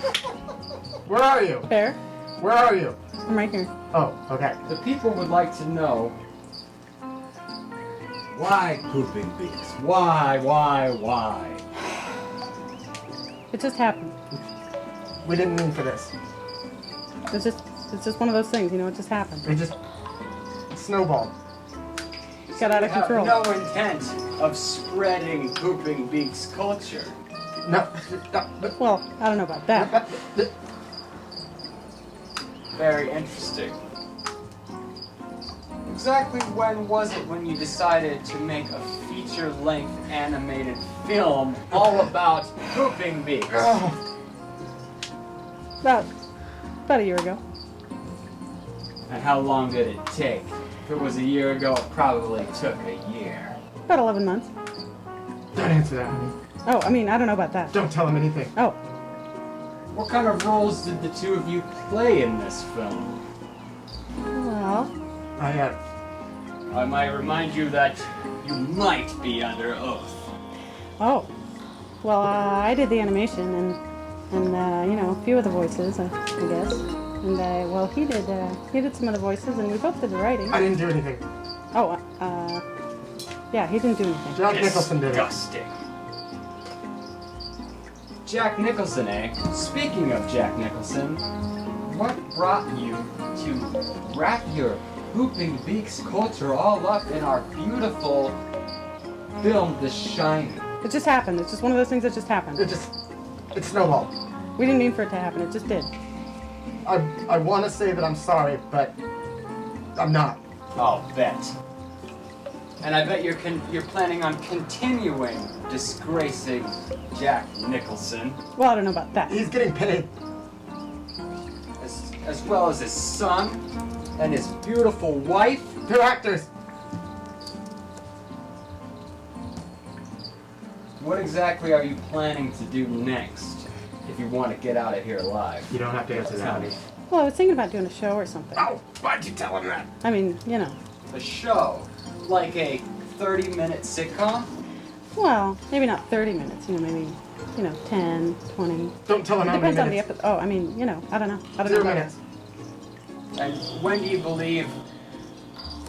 Where are you? Bear? Where are you? I'm right here. Oh, okay. the people would like to know why pooping beaks? Why? It just happened. We didn't mean for this. It's just one of those things, you know, it just happened. It just snowballed. Got out of control. No intent of spreading pooping beaks culture. No. Well, I don't know about that. Very interesting. Exactly when was it when you decided to make a feature-length animated film all about pooping beaks? About a year ago. And how long did it take? If it was a year ago, it probably took a year. About 11 months. Don't answer that, honey. Oh, I mean, I don't know about that. Don't tell him anything. Oh. What kind of roles did the two of you play in this film? Well, I might remind you that you might be under oath. oh. Well, I did the animation and you know, a few of the voices, I guess. And well, he did some of the voices, and we both did the writing. I didn't do anything. Oh, yeah, he didn't do anything. Jack Nicholson did it. Disgusting. Jack Nicholson, eh? Speaking of Jack Nicholson, what brought you to wrap your pooping beaks culture all up in our beautiful film, The Shining? It just happened. It's just one of those things that just happened. It snowballed. We didn't mean for it to happen. It just did. I want to say that I'm sorry, but I'm not. I'll bet. And I bet you're planning on continuing disgracing Jack Nicholson. Well, I don't know about that. He's getting paid. As well as his son and his beautiful wife. They're actors. What exactly are you planning to do next if you want to get out of here alive? You don't have to answer that, honey. Well, I was thinking about doing a show or something. Oh, why'd you tell him that? I mean, you know. A show? Like a 30-minute sitcom? Well, maybe not 30 minutes, you know, maybe, 10, 20. Don't tell him how many Depends on the minutes. episode. Oh, I mean, I don't know. I don't 0 know. minutes. And when do you believe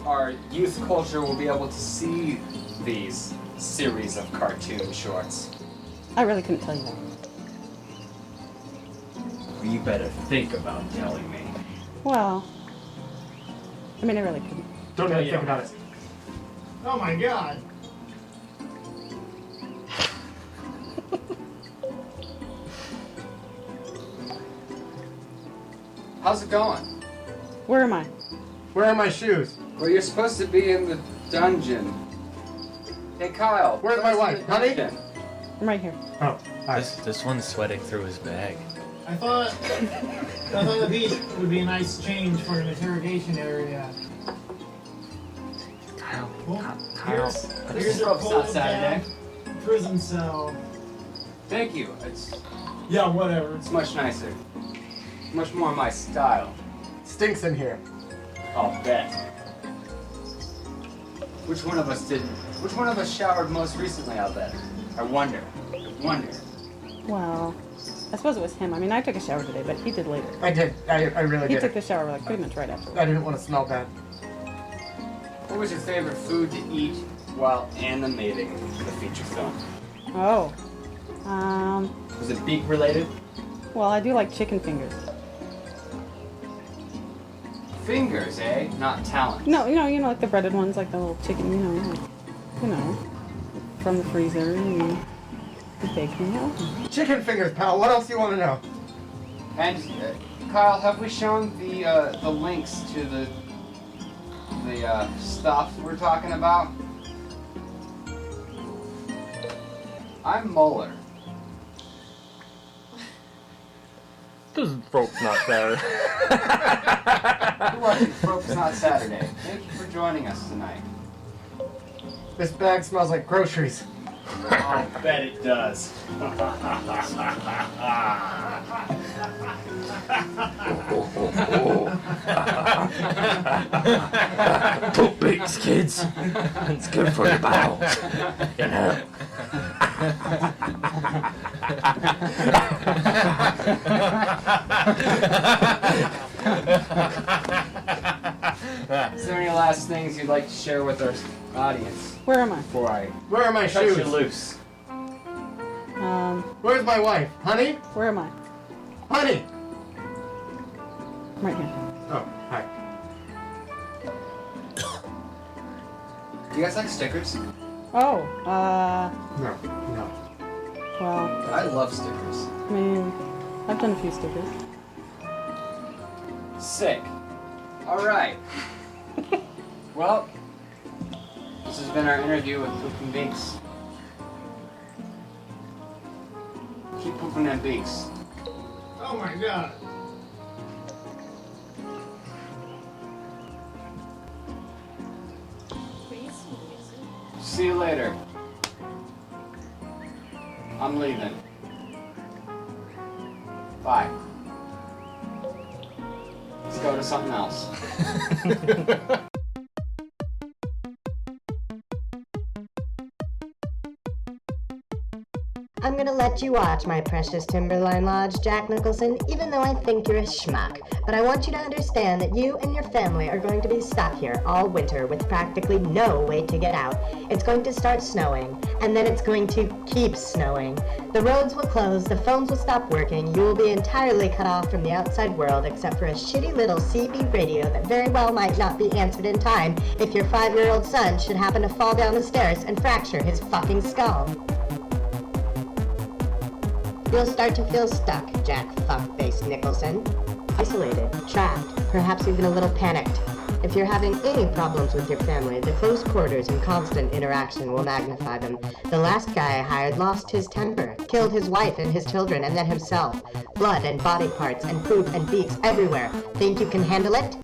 our youth culture will be able to see these series of cartoon shorts? I really couldn't tell you that. You better think about telling me. Well, I mean, I really couldn't. Don't even think about it. Oh my god. How's it going? Where am I? Where are my shoes? Well, you're supposed to be in the dungeon. Hey, Kyle. Where's my wife? Honey? I'm right here. Oh, hi. This one's sweating through his bag. I thought the beach would be a nice change for an interrogation area. Kyle. Well, Kyle. here's a Frope's not cold Saturday. down prison cell. Thank you. It's Yeah, whatever. much nicer. Much more my style. Stinks in here. I'll bet. Which one of us showered most recently, I'll bet? I wonder. Well, I suppose it was him. I mean, I took a shower today, but he did later. I did. I really He did. took the shower like pretty much right after. I didn't want to smell bad. What was your favorite food to eat while animating the feature film? Oh. Was it beak related? Well, I do like chicken fingers. Fingers, eh? Not talent. No, you know, like the breaded ones, like the little chicken, from the freezer, the bacon, Chicken fingers, pal. What else do you want to know? And Kyle, have we shown the links to the stuff we're talking about? I'm Mueller. This is Frope's not there. You're watching Frope's Not Saturday. Thank you for joining us tonight. This bag smells like groceries. I bet it does. Poop beaks, kids. It's good for your bowels. You know. Is there any last things you'd like to share with our audience? Where am I? Before I Where are my cut shoes? you loose. Where's my wife? Honey? Where am I? Honey! I'm right here. Oh, hi. Do you guys like stickers? Oh, No. well, I love stickers. I mean, I've done a few stickers. Sick. All right. Well, this has been our interview with Poop and Beaks. Keep pooping them beaks. Oh my god. See you later. I'm leaving. Bye. Let's go to something else. I'm gonna let you watch, my precious Timberline Lodge, Jack Nicholson, even though I think you're a schmuck. But I want you to understand that you and your family are going to be stuck here all winter with practically no way to get out. It's going to start snowing, and then it's going to keep snowing. The roads will close, the phones will stop working, you will be entirely cut off from the outside world except for a shitty little CB radio that very well might not be answered in time if your 5-year-old son should happen to fall down the stairs and fracture his fucking skull. You'll start to feel stuck, Jack Fuckface Nicholson. Isolated, trapped, perhaps even a little panicked. If you're having any problems with your family, the close quarters and constant interaction will magnify them. The last guy I hired lost his temper, killed his wife and his children, and then himself. Blood and body parts and poop and beaks everywhere. Think you can handle it?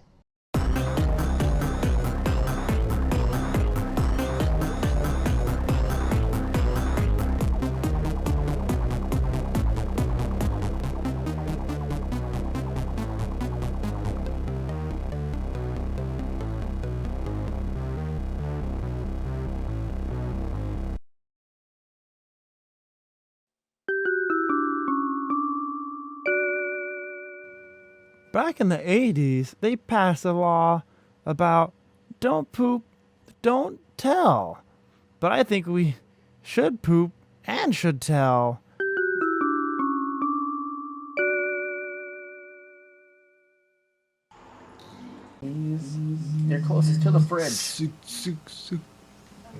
Back in the 80s, they passed a law about don't poop, don't tell. but I think we should poop and should tell. You're closest to the fridge.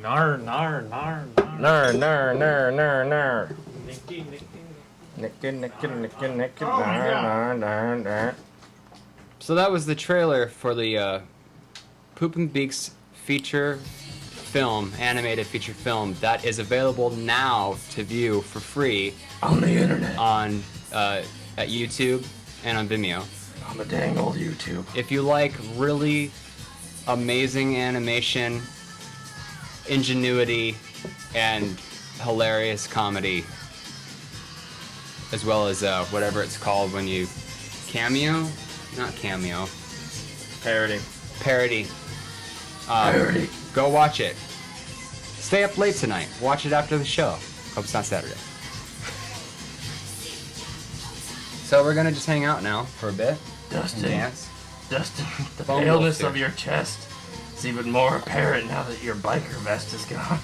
Nar, nar, nar, nar. Nar, nar, nar, nar, nar. Nicky, nicky. Nicky, Oh my nar, God. nar, nar, nar. So that was the trailer for the Poop and Beaks feature film, animated feature film that is available now to view for free On the internet. on at YouTube and on Vimeo. On the dang old YouTube. If you like really amazing animation, ingenuity, and hilarious comedy, as well as whatever it's called when you cameo, not cameo, Parody. parody. Parody. Go watch it. Stay up late tonight. Watch it after the show. Hope it's not Saturday. So we're gonna just hang out now for a bit. Dustin. And dance. Dustin, the Phone paleness wolf of your chest is even more apparent now that your biker vest is gone.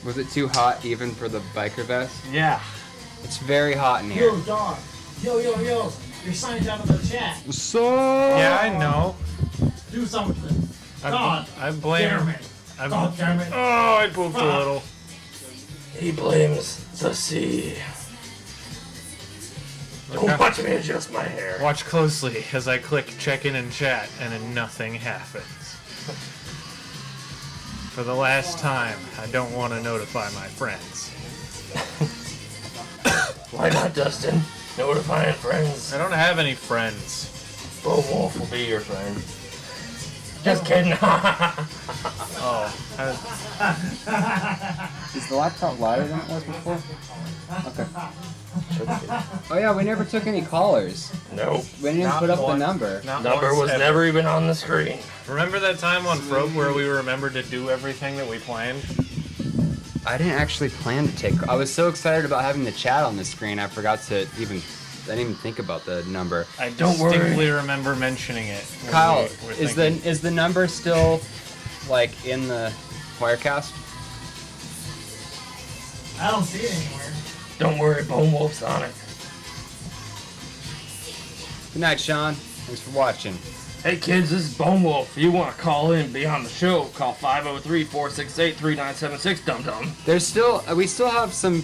Was it too hot even for the biker vest? Yeah. It's very hot in here. Yo, dog. Yo, your sign's out of the chat. Yeah, I know. Do something. God. I blame damn him. it. God damn it. Oh, I pooped a little. He blames the sea. Don't watch me adjust my hair. Watch closely as I click check in and chat, and then nothing happens. For the last time, I don't want to notify my friends. Why not, Dustin? Notifying friends. I don't have any friends. Bo Wolf will be your friend. Just kidding. Oh. Is the laptop louder than it was before? Okay. Oh yeah, we never took any callers. Nope. We didn't put up the number. Number was never even on the screen. Remember that time on Frope where we remembered to do everything that we planned? I didn't actually plan to take. I was so excited about having the chat on the screen, I forgot to even. I didn't even think about the number. I distinctly remember mentioning it. when Kyle, we were thinking. is the number still like in the Wirecast? I don't see it anywhere. Don't worry, Bone Wolf's on it. Good night, Sean. Thanks for watching. Hey kids, this is Bone Wolf. If you want to call in and be on the show, call 503-468-3976, dum-dum. There's still we still have some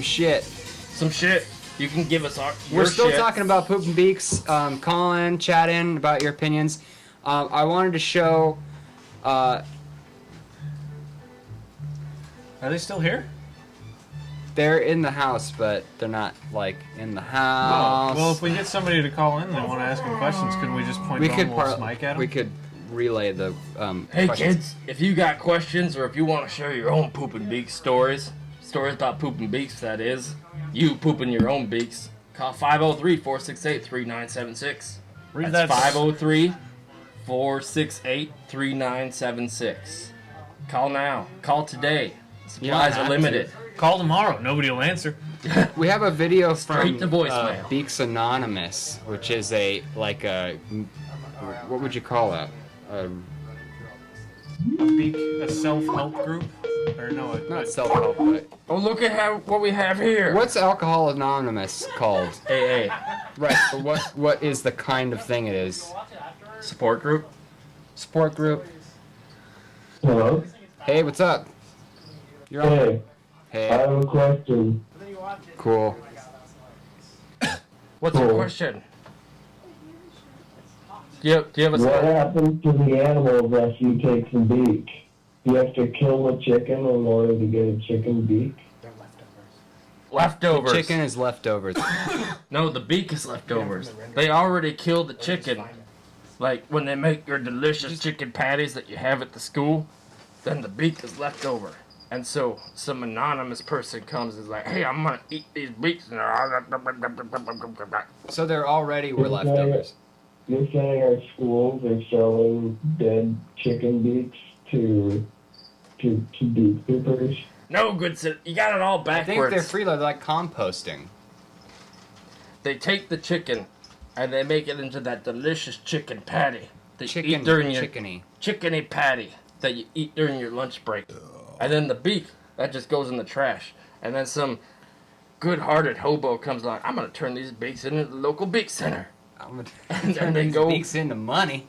shit. Some shit. You can give us your We're still shit. talking about Poop and Beaks. Call in, chat in about your opinions. I wanted to show. Are they still here? They're in the house, but they're not like in the house. Well, if we get somebody to call in and they want to ask them questions, couldn't we just point Bone Wolf's mic at them? We could relay the Hey questions. kids, if you got questions or if you want to share your own Poop and Beaks stories about Poop and Beaks, that is, you pooping your own beaks, call 503-468-3976. Read That's that. 503-468-3976. Call now. Call today. Supplies are limited. Call tomorrow. Nobody will answer. We have a video Straight from to voicemail. Beaks Anonymous, which is a what would you call that? A self-help group? Or no, Not self-help, but Oh, look at what we have here. what's Alcohol Anonymous called? AA. Right. But what is the kind of thing it is? Support group. Support group. Hello? Hey, what's up? You're on. Hey, Hey. I have a question. Cool. What's your question? Do you have a What happens to the animals after you take the beak? Do you have to kill a chicken in order to get a chicken beak? Leftovers. Chicken is leftovers. No, the beak is leftovers. They already killed the chicken. Like when they make your delicious chicken patties that you have at the school, then the beak is left over. And so some anonymous person comes and is like, hey, I'm gonna eat these beaks. So there already were leftovers. You're saying our schools are selling dead chicken beaks to beak poopers? No, good sir. You got it all I backwards. think they're free. They're like composting. They take the chicken and they make it into that delicious chicken patty. That you Chicken, eat during your chickeny. chickeny patty that you eat during your lunch break. And then the beak, that just goes in the trash. And then some good-hearted hobo comes along, I'm going to turn these beaks into the local beak center. I'm going And to then turn they these go, beaks into money.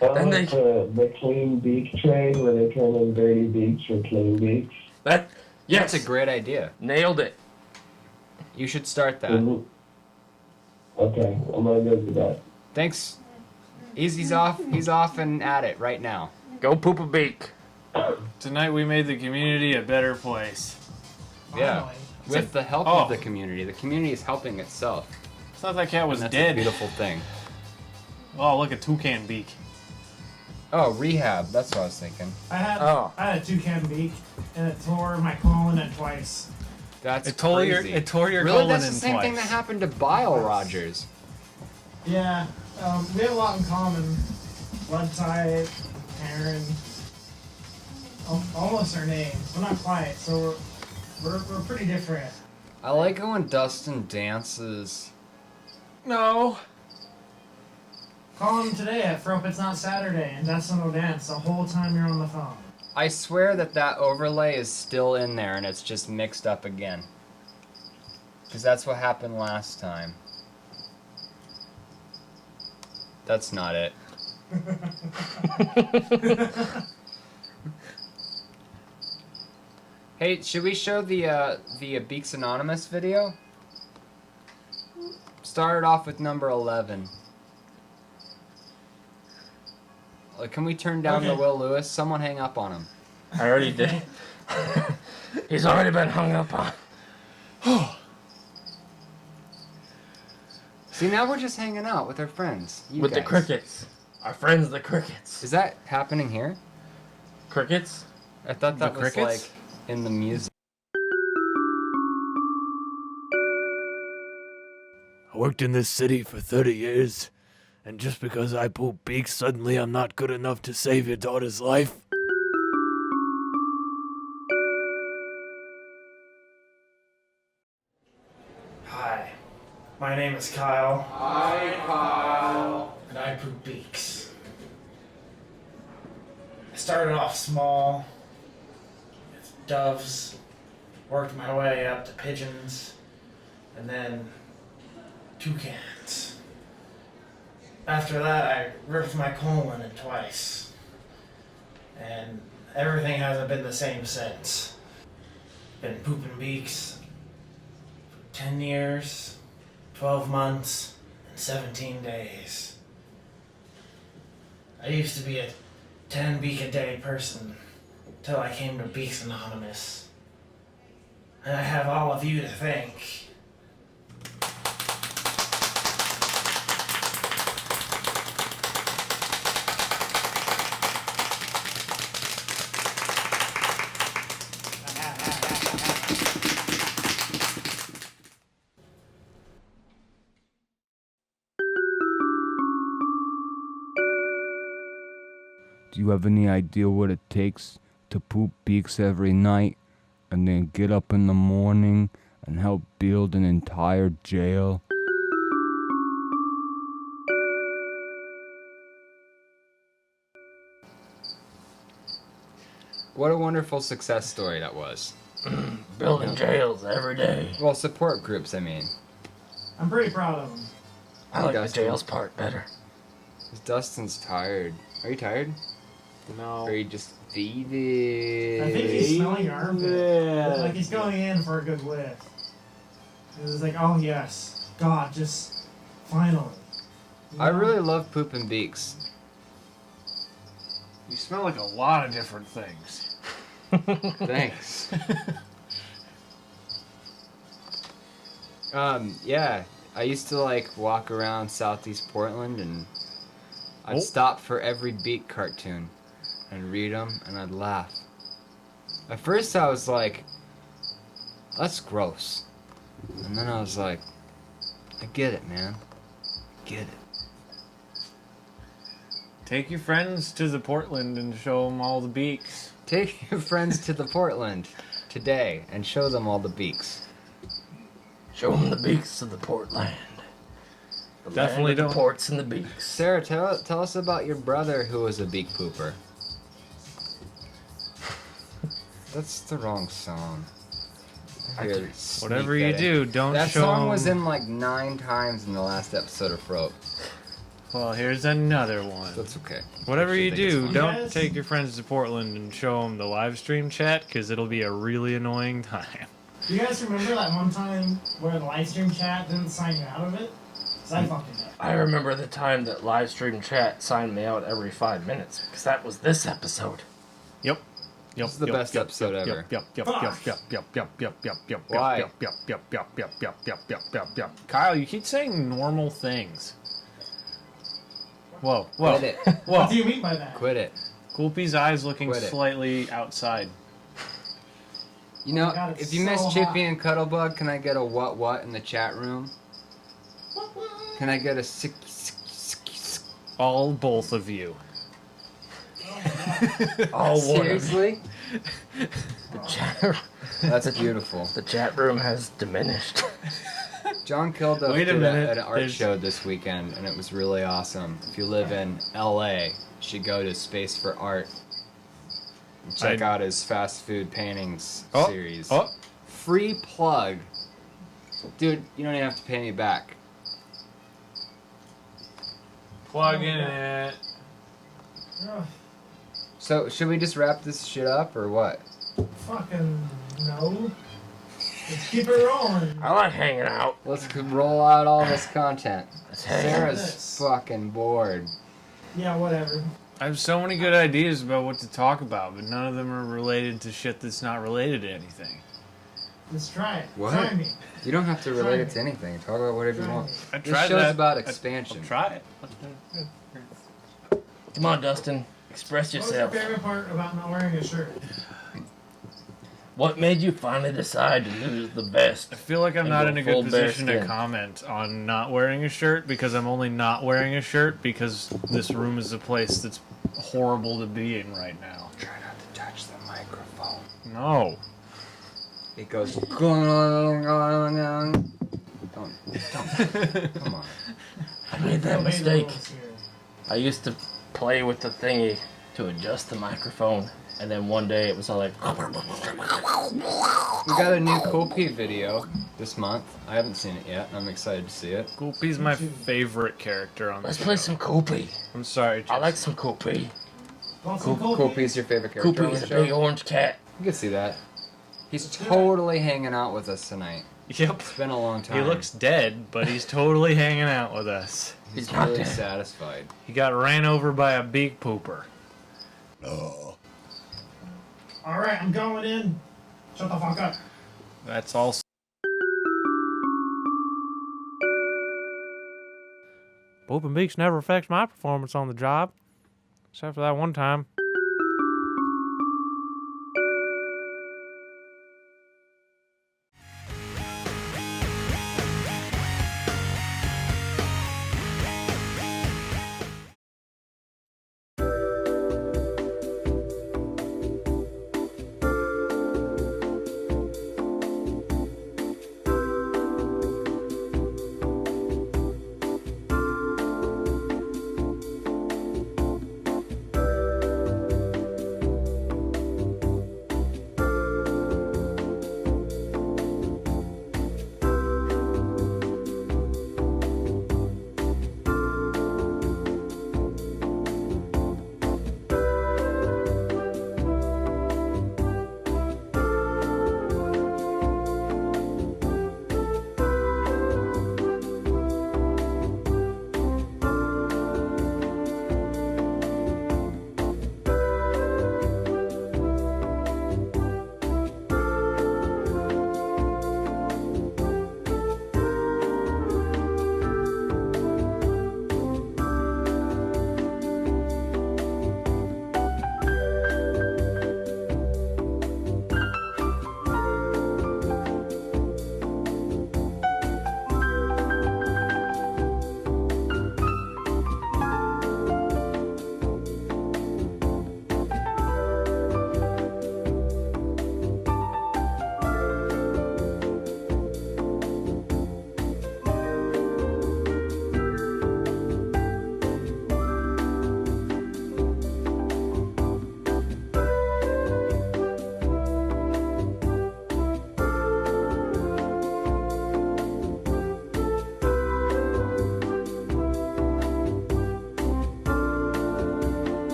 Then they- the clean beak trade where they turn in dirty beaks for clean beaks. Yes. That's a great idea. Nailed it. You should start that. Okay, I'm gonna go do that. Thanks. He's off and at it right now. Go poop a beak. Tonight we made the community a better place. Yeah. With the help of the community. The community is helping itself. I thought that cat was And that's dead. a beautiful thing. Oh, look, a toucan beak. Oh, rehab. That's what I was thinking. I had a toucan beak, and it tore my colon in twice. That's It tore your- crazy. it tore your really? colon That's the in same thing twice. that happened to Bile Rogers. Yeah, we have a lot in common. Blood type, Aaron, almost our names. We're not quite, so we're pretty different. I like it when Dustin dances. No. Call him today at Frope. It's not Saturday, and Dustin will dance the whole time you're on the phone. I swear that overlay is still in there and it's just mixed up again. Because that's what happened last time. That's not it. Hey, should we show the Beaks Anonymous video? Started off with number 11. Can we turn down the Okay. Will Lewis? Someone hang up on him. I already did. He's already been hung up on. See, now we're just hanging out with our friends. You With the guys. crickets. Our friends, the crickets. Is that happening here? Crickets? I thought that The was crickets? like in the music. I worked in this city for 30 years, and just because I poop beaks, suddenly I'm not good enough to save your daughter's life? Hi, my name is Kyle. Hi, Kyle. And I poop beaks. I started off small with doves, worked my way up to pigeons, and then toucans. After that, I ripped my colon in twice. And everything hasn't been the same since. Been pooping beaks for 10 years, 12 months, and 17 days. I used to be a 10 beak a day person until I came to Beaks Anonymous. And I have all of you to thank. Do you have any idea what it takes to poop beaks every night and then get up in the morning and help build an entire jail? What a wonderful success story that was. Building jails every day. Well, support groups, I mean. I'm pretty proud of them. I like the Dustin. jails part better. Dustin's tired. Are you tired? No. Or are you just feeding? I think he's smelling your armpit. Like he's going in for a good whiff. It was like, oh yes, God, just finally. I really love pooping beaks. You smell like a lot of different things. Thanks. Yeah, I used to like walk around Southeast Portland and I'd stop for every beak cartoon and read them and I'd laugh. At first I was like, that's gross. And then I was like, I get it, man. Get it. Take your friends to the Portland and show them all the beaks. Take your friends to the Portland today and show them all the beaks. Show them the beaks of the Portland. The Definitely land of don't. the ports and the beaks. Sarah, tell us about your brother who was a beak pooper. That's the wrong song. Here, Whatever sneak you that do, in. don't That show song was 'em- in like 9 times in the last episode of Frope. Well, here's another one. That's okay. Whatever you Actually, I think do, it's don't fine. Yes. take your friends to Portland and show them the live stream chat, because it'll be a really annoying time. Do you guys remember that one time where the live stream chat didn't sign you out of it? 'Cause I fucking did. I remember the time that live stream chat signed me out every 5 minutes, because that was this episode. Yep. This is the best episode ever. Why? Kyle, you keep saying normal things. Whoa. Quit it. Whoa. What do you mean by that? Quit it. Goopy's eyes looking Quit it. slightly outside. You know, God, it's if you so miss hot. Chippy and Cuttlebug, can I get a what in the chat room? Can I get a sick? All both of you. All one. Seriously? The chat. That's beautiful. The chat room has diminished. John Kilduff Wait a did minute, an art there's- show this weekend, and it was really awesome. If you live in LA, you should go to Space for Art and check out his fast food paintings series. Free plug. Dude, you don't even have to pay me back. Plug in it. Ugh, So, should we just wrap this shit up, or what? fucking no. Let's keep it rolling. I like hanging out. Let's roll out all this content. hang out. Sarah's fucking bored. Yeah, whatever. I have so many good ideas about what to talk about, but none of them are related to shit that's not related to anything. Let's try it. What? Try me. You don't have to relate it to anything. Talk about whatever you want. I This tried show's that. about I- expansion. I'll try it. Come on, Dustin. Express What was your yourself. favorite part about not wearing a shirt? What made you finally decide to lose the vest? I feel like I'm and not go in a full good bare position to skin? comment on not wearing a shirt, because I'm only not wearing a shirt because this room is a place that's horrible to be in right now. Try not to touch the microphone. No. It goes. Don't. Come on. I made that mistake. I used to play with the thingy to adjust the microphone, and then one day it was all like. We got a new Kopi video this month. I haven't seen it yet. I'm excited to see it. Goopy's my favorite character on the Let's show. play some Koopy. I'm sorry, I Jess. like some Koopy. Kopi's your favorite character on Koopy is the a show? big orange cat. You can see that. He's totally hanging out with us tonight. Yep. It's been a long time. He looks dead, but he's totally hanging out with us. He's not really dead. satisfied. He got ran over by a beak pooper. Alright, I'm going in. Shut the fuck up. That's all. Poop and beaks never affects my performance on the job, except for that one time.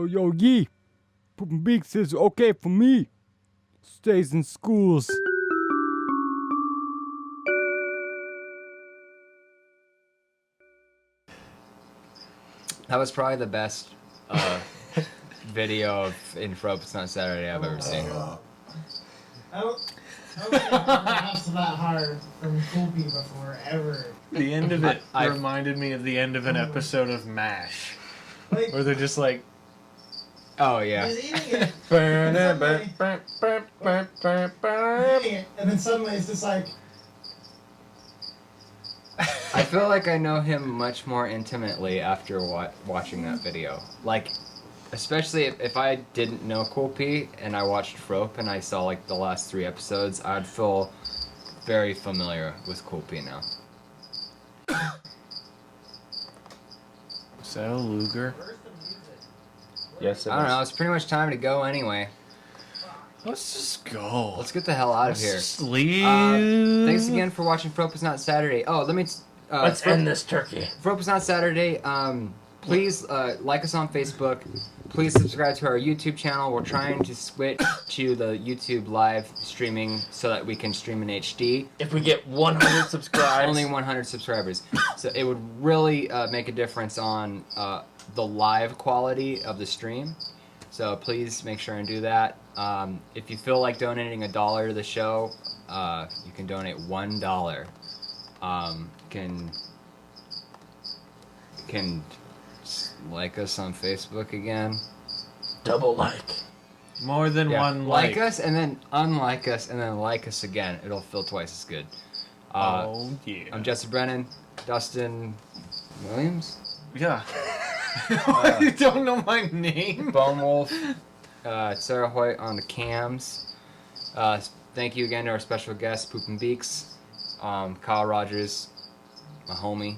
Yo, Yee. Pooping Beaks is okay for me. Stays in schools. That was probably the best video of in Frope It's Not Saturday I've ever seen. I don't think I've ever asked that hard from Poopy before, ever. The end of it reminded me of the end of an episode of MASH. Like, where they're just like... Oh, yeah. he's eating it. And then suddenly it's just like... I feel like I know him much more intimately after watching that video. Like, especially if I didn't know Cool P and I watched Frope and I saw like the last 3 episodes, I'd feel very familiar with Cool P now. Is that a Luger? Yes, I don't know. It's pretty much time to go anyway. Let's just go. Let's get the hell out of here. Just leave. Thanks again for watching Frope It's Not Saturday. Oh, let me... Let's end this turkey. Frope It's Not Saturday. Please like us on Facebook. Please subscribe to our YouTube channel. We're trying to switch to the YouTube live streaming so that we can stream in HD. If we get 100 subscribers. Only 100 subscribers. So it would really make a difference on the live quality of the stream. So please make sure and do that. If you feel like donating $1 to the show, you can donate $1. Can like us on Facebook again. Double like. More than one like us and then unlike us and then like us again. It'll feel twice as good. Oh yeah. I'm Jesse Brennan. Dustin Williams. Yeah. You don't know my name? Bone Wolf. Sarah Hoyt on the cams. Thank you again to our special guest, Poopin' Beaks. Kyle Rogers, my homie.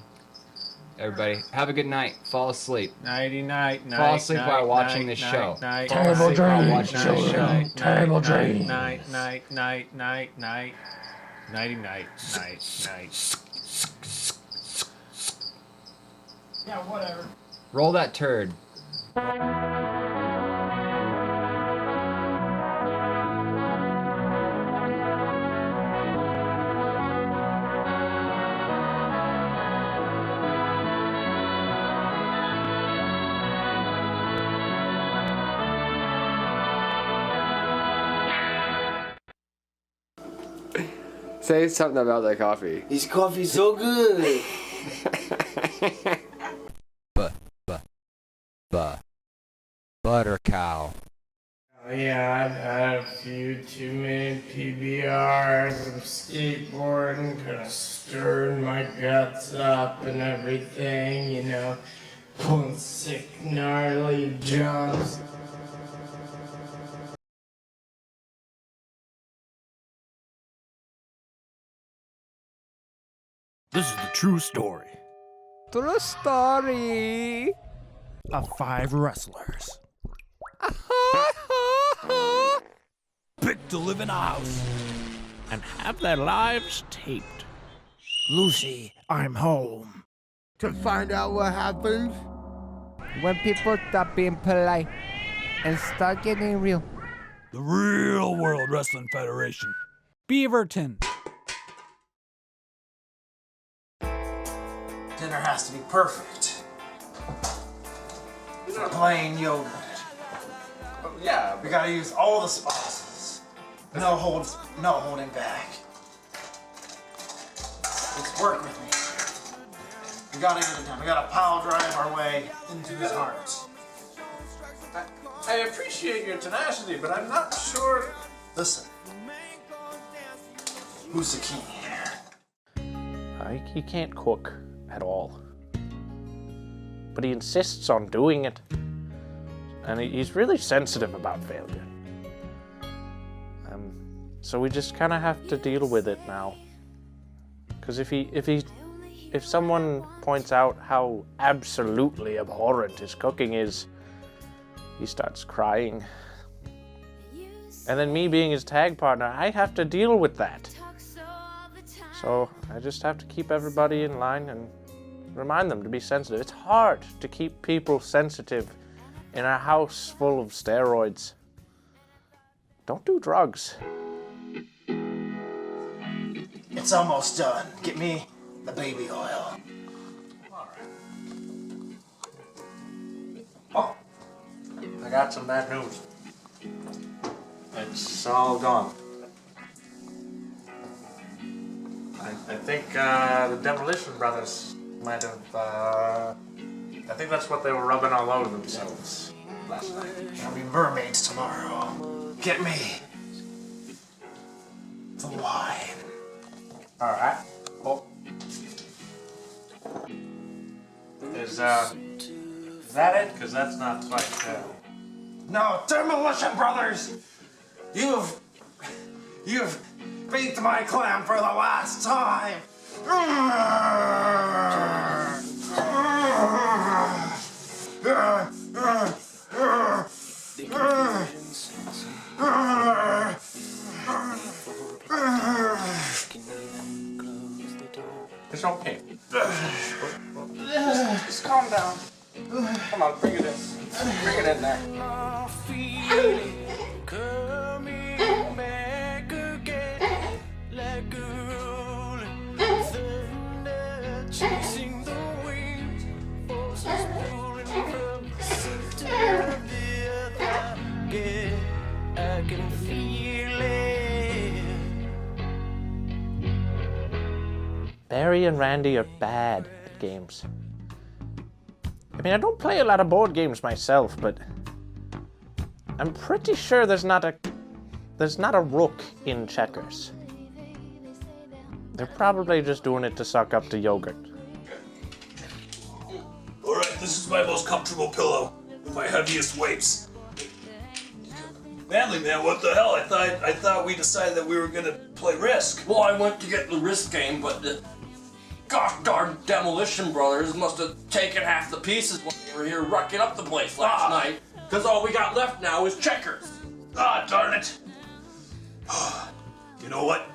Everybody, have a good night. Fall asleep. Nighty night. Fall asleep while watching this show. Terrible dreams. Terrible dreams. Night. Nighty night. Yeah, whatever. Roll that turd. Say something about that coffee. This coffee's so good. Butter cow. Oh, yeah, I've had a few too many PBRs. I'm skateboarding, kind of stirring my guts up and everything, you know, pulling sick, gnarly jumps. This is the true story True story of 5 wrestlers picked to live in a house and have their lives taped. Lucy, I'm home. To find out what happens when people stop being polite and start getting real. The Real World Wrestling Federation. Beaverton. Dinner has to be perfect. Plain yogurt. Yeah. We gotta use all the spices. No holding back. Let's work with me. We gotta get it done. We gotta pile drive our way into his heart. I appreciate your tenacity, but I'm not sure. Listen. Who's the king here? He can't cook at all. But he insists on doing it. And he's really sensitive about failure. So we just kind of have to deal with it now. Because if someone points out how absolutely abhorrent his cooking is, he starts crying. And then me being his tag partner, I have to deal with that. So I just have to keep everybody in line and remind them to be sensitive. It's hard to keep people sensitive in a house full of steroids. Don't do drugs. It's almost done. Get me the baby oil. Oh, I got some bad news. It's all gone. I think the Demolition Brothers might have, I think that's what they were rubbing all over themselves last night. There'll be mermaids tomorrow. Get me the wine. Alright. Well, is that it? Because that's not quite, No, Demolition Brothers! You've beat my clan for the last time! It's okay. Just calm down. Come on, bring it in. Bring it in there. Chasing the wind, forces pulling from the center of the earth. I can feel it. Barry and Randy are bad at games. I mean, I don't play a lot of board games myself, but I'm pretty sure there's not a rook in checkers. They're probably just doing it to suck up to yogurt. Alright, this is my most comfortable pillow. My heaviest weights. Manly man, what the hell? I thought we decided that we were gonna play Risk. Well, I went to get the Risk game, but the gosh darn Demolition Brothers must have taken half the pieces when they were here wrecking up the place last night. Because all we got left now is checkers. Ah, darn it. You know what?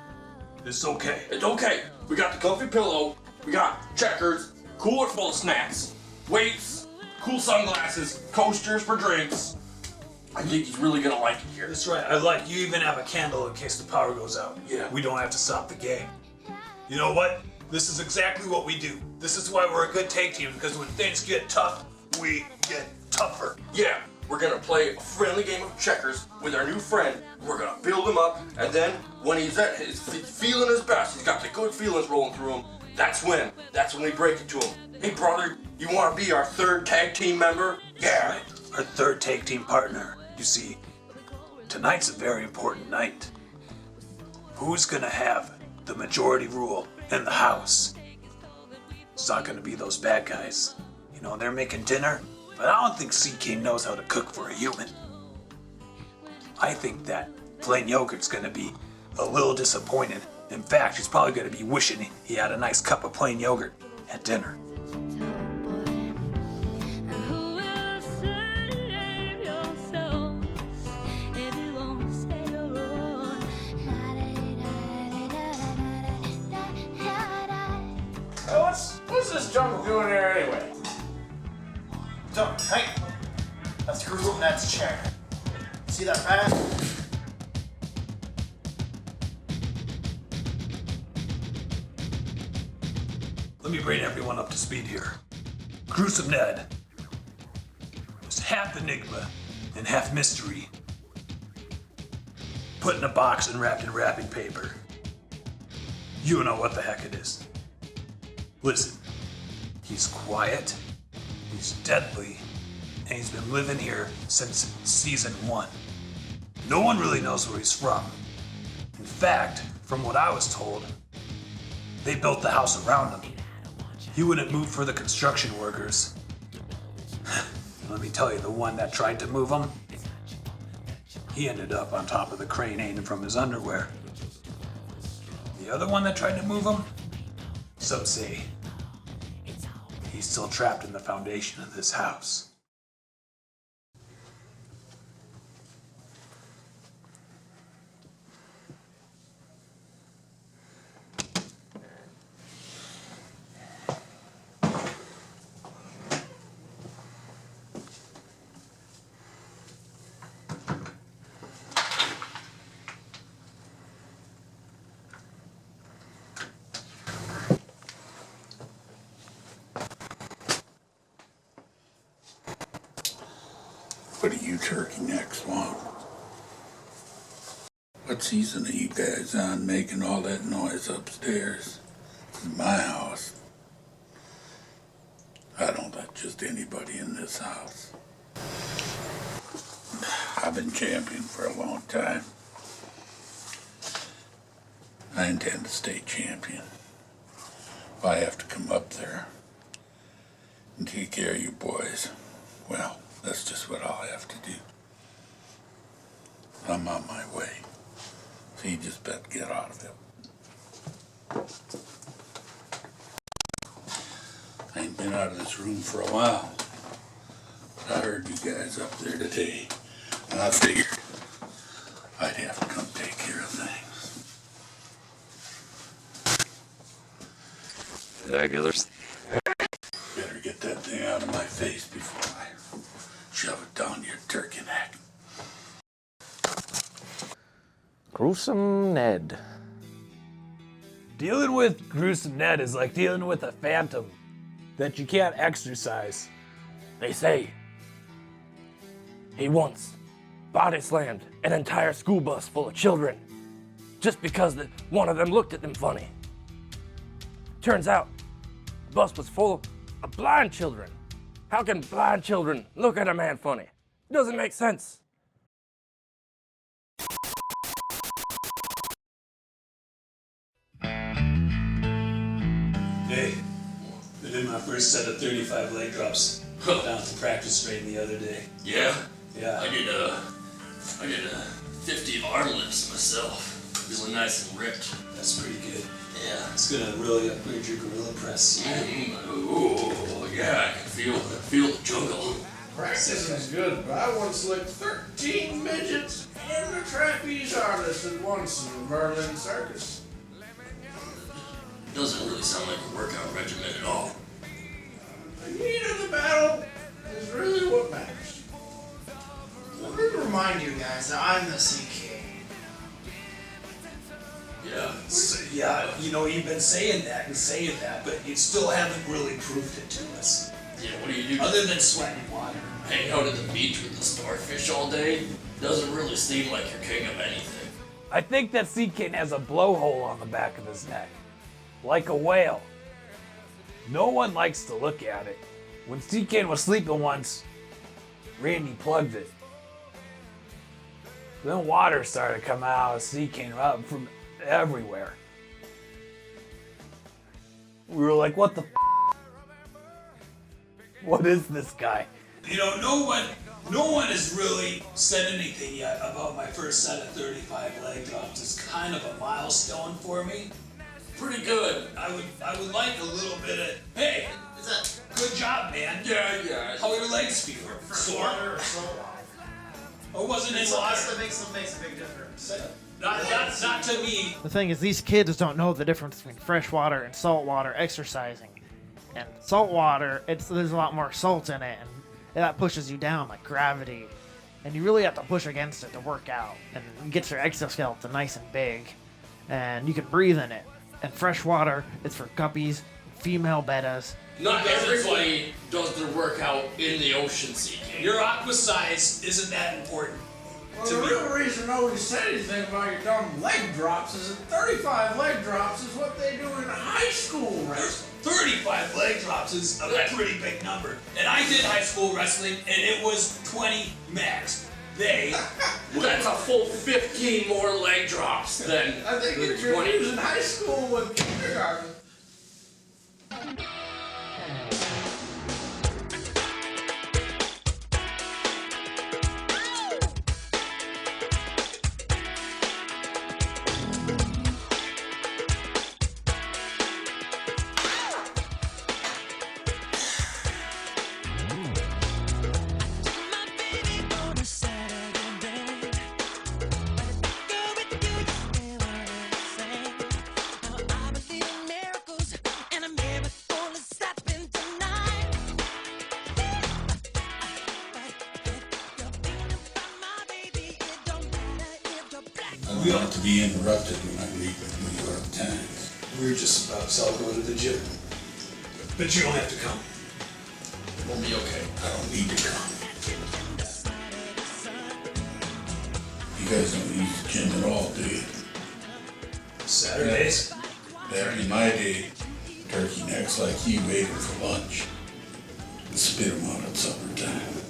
It's okay. It's okay. We got the comfy pillow, we got checkers, cooler full of snacks, weights, cool sunglasses, coasters for drinks. I think he's really gonna like it here. That's right. I like you even have a candle in case the power goes out. Yeah. We don't have to stop the game. You know what? This is exactly what we do. This is why we're a good tag team, because when things get tough, we get tougher. Yeah. We're gonna play a friendly game of checkers with our new friend. We're gonna build him up, and then when he's at his feeling his best, he's got the good feelings rolling through him. That's when we break it to him. Hey brother, you wanna be our third tag team member? Yeah. Right. Our third tag team partner. You see, tonight's a very important night. Who's gonna have the majority rule in the house? It's not gonna be those bad guys. You know, they're making dinner. But I don't think CK knows how to cook for a human. I think that plain yogurt's gonna be a little disappointed. In fact, he's probably gonna be wishing he had a nice cup of plain yogurt at dinner. What's this junk doing here anyway? Hey, that's Net's chair. See that fan? Let me bring everyone up to speed here. Gruesome Ned is half enigma and half mystery. Put in a box and wrapped in wrapping paper. You know what the heck it is. Listen, he's quiet, he's deadly, and he's been living here since season 1. No one really knows where he's from. In fact, from what I was told, they built the house around him. He wouldn't move for the construction workers. Let me tell you, the one that tried to move him, he ended up on top of the crane hanging from his underwear. The other one that tried to move him, some say he's still trapped in the foundation of this house. What do you turkey necks want? What season are you guys on making all that noise upstairs? In my house, I don't let just anybody in this house. I've been champion for a long time. I intend to stay champion. If I have to come up there and take care of you boys, well, that's just what I'll have to do. I'm on my way. So you just better get out of it. I ain't been out of this room for a while. But I heard you guys up there today, and I figured I'd have to come take care of things. Regulars. Better get that thing out of my face before I shove it down your turkey neck. Gruesome Ned. Dealing with Gruesome Ned is like dealing with a phantom that you can't exorcise. They say he once body slammed an entire school bus full of children just because one of them looked at them funny. Turns out the bus was full of blind children. How can blind children look at a man funny? It doesn't make sense. Hey, I did my first set of 35 leg drops down at the practice training the other day. Yeah? Yeah. I did 50 arm lifts myself. Feeling nice and ripped. That's pretty good. Yeah. It's gonna really upgrade your gorilla press. Ooh, yeah, I can feel the jungle. Practice is good, but I once licked 13 midgets and a trapeze artist at once in the Merlin Circus. Doesn't really sound like a workout regimen at all. The heat of the battle is really what matters. Let me remind you guys that I'm the CK. Yeah. Yeah, you know, you've been saying that, but you still haven't really proved it to us. Yeah, what do you do? Other than sweating water. Hang out at the beach with the starfish all day? Doesn't really seem like you're king of anything. I think that Seakin has a blowhole on the back of his neck, like a whale. No one likes to look at it. When Seakin was sleeping once, Randy plugged it. Then water started coming out of Seakin up from everywhere. We were like, what the f***? What is this guy? You know, no one has really said anything yet about my first set of 35 leg drops. It's kind of a milestone for me. Pretty good. I would like a little bit of, hey, good job, man. Yeah. How are your legs feel? Sore? Or wasn't it water? That makes a big difference. Not to me. The thing is, these kids don't know the difference between fresh water and salt water exercising. And salt water, there's a lot more salt in it, and that pushes you down like gravity. And you really have to push against it to work out. And it gets your exoskeleton nice and big. And you can breathe in it. And fresh water is for guppies, female bettas. Not everybody does their workout in the ocean, CK. Your aqua size isn't that important. Well, the real reason nobody said anything about your dumb leg drops is that 35 leg drops is what they do in high school wrestling. 35 leg drops is a pretty big number. And I did high school wrestling, and it was 20 max. That's a full 15 more leg drops than I think if you're using high school with kindergarten. We ought to be interrupted when I read the New York Times. We're just about to all go to the gym. But you don't have to come. We'll be okay. I don't need to come. guys don't use the gym at all, do you? Saturdays? Back in my day, turkey necks like you ate 'em for lunch and spit 'em out at supper time.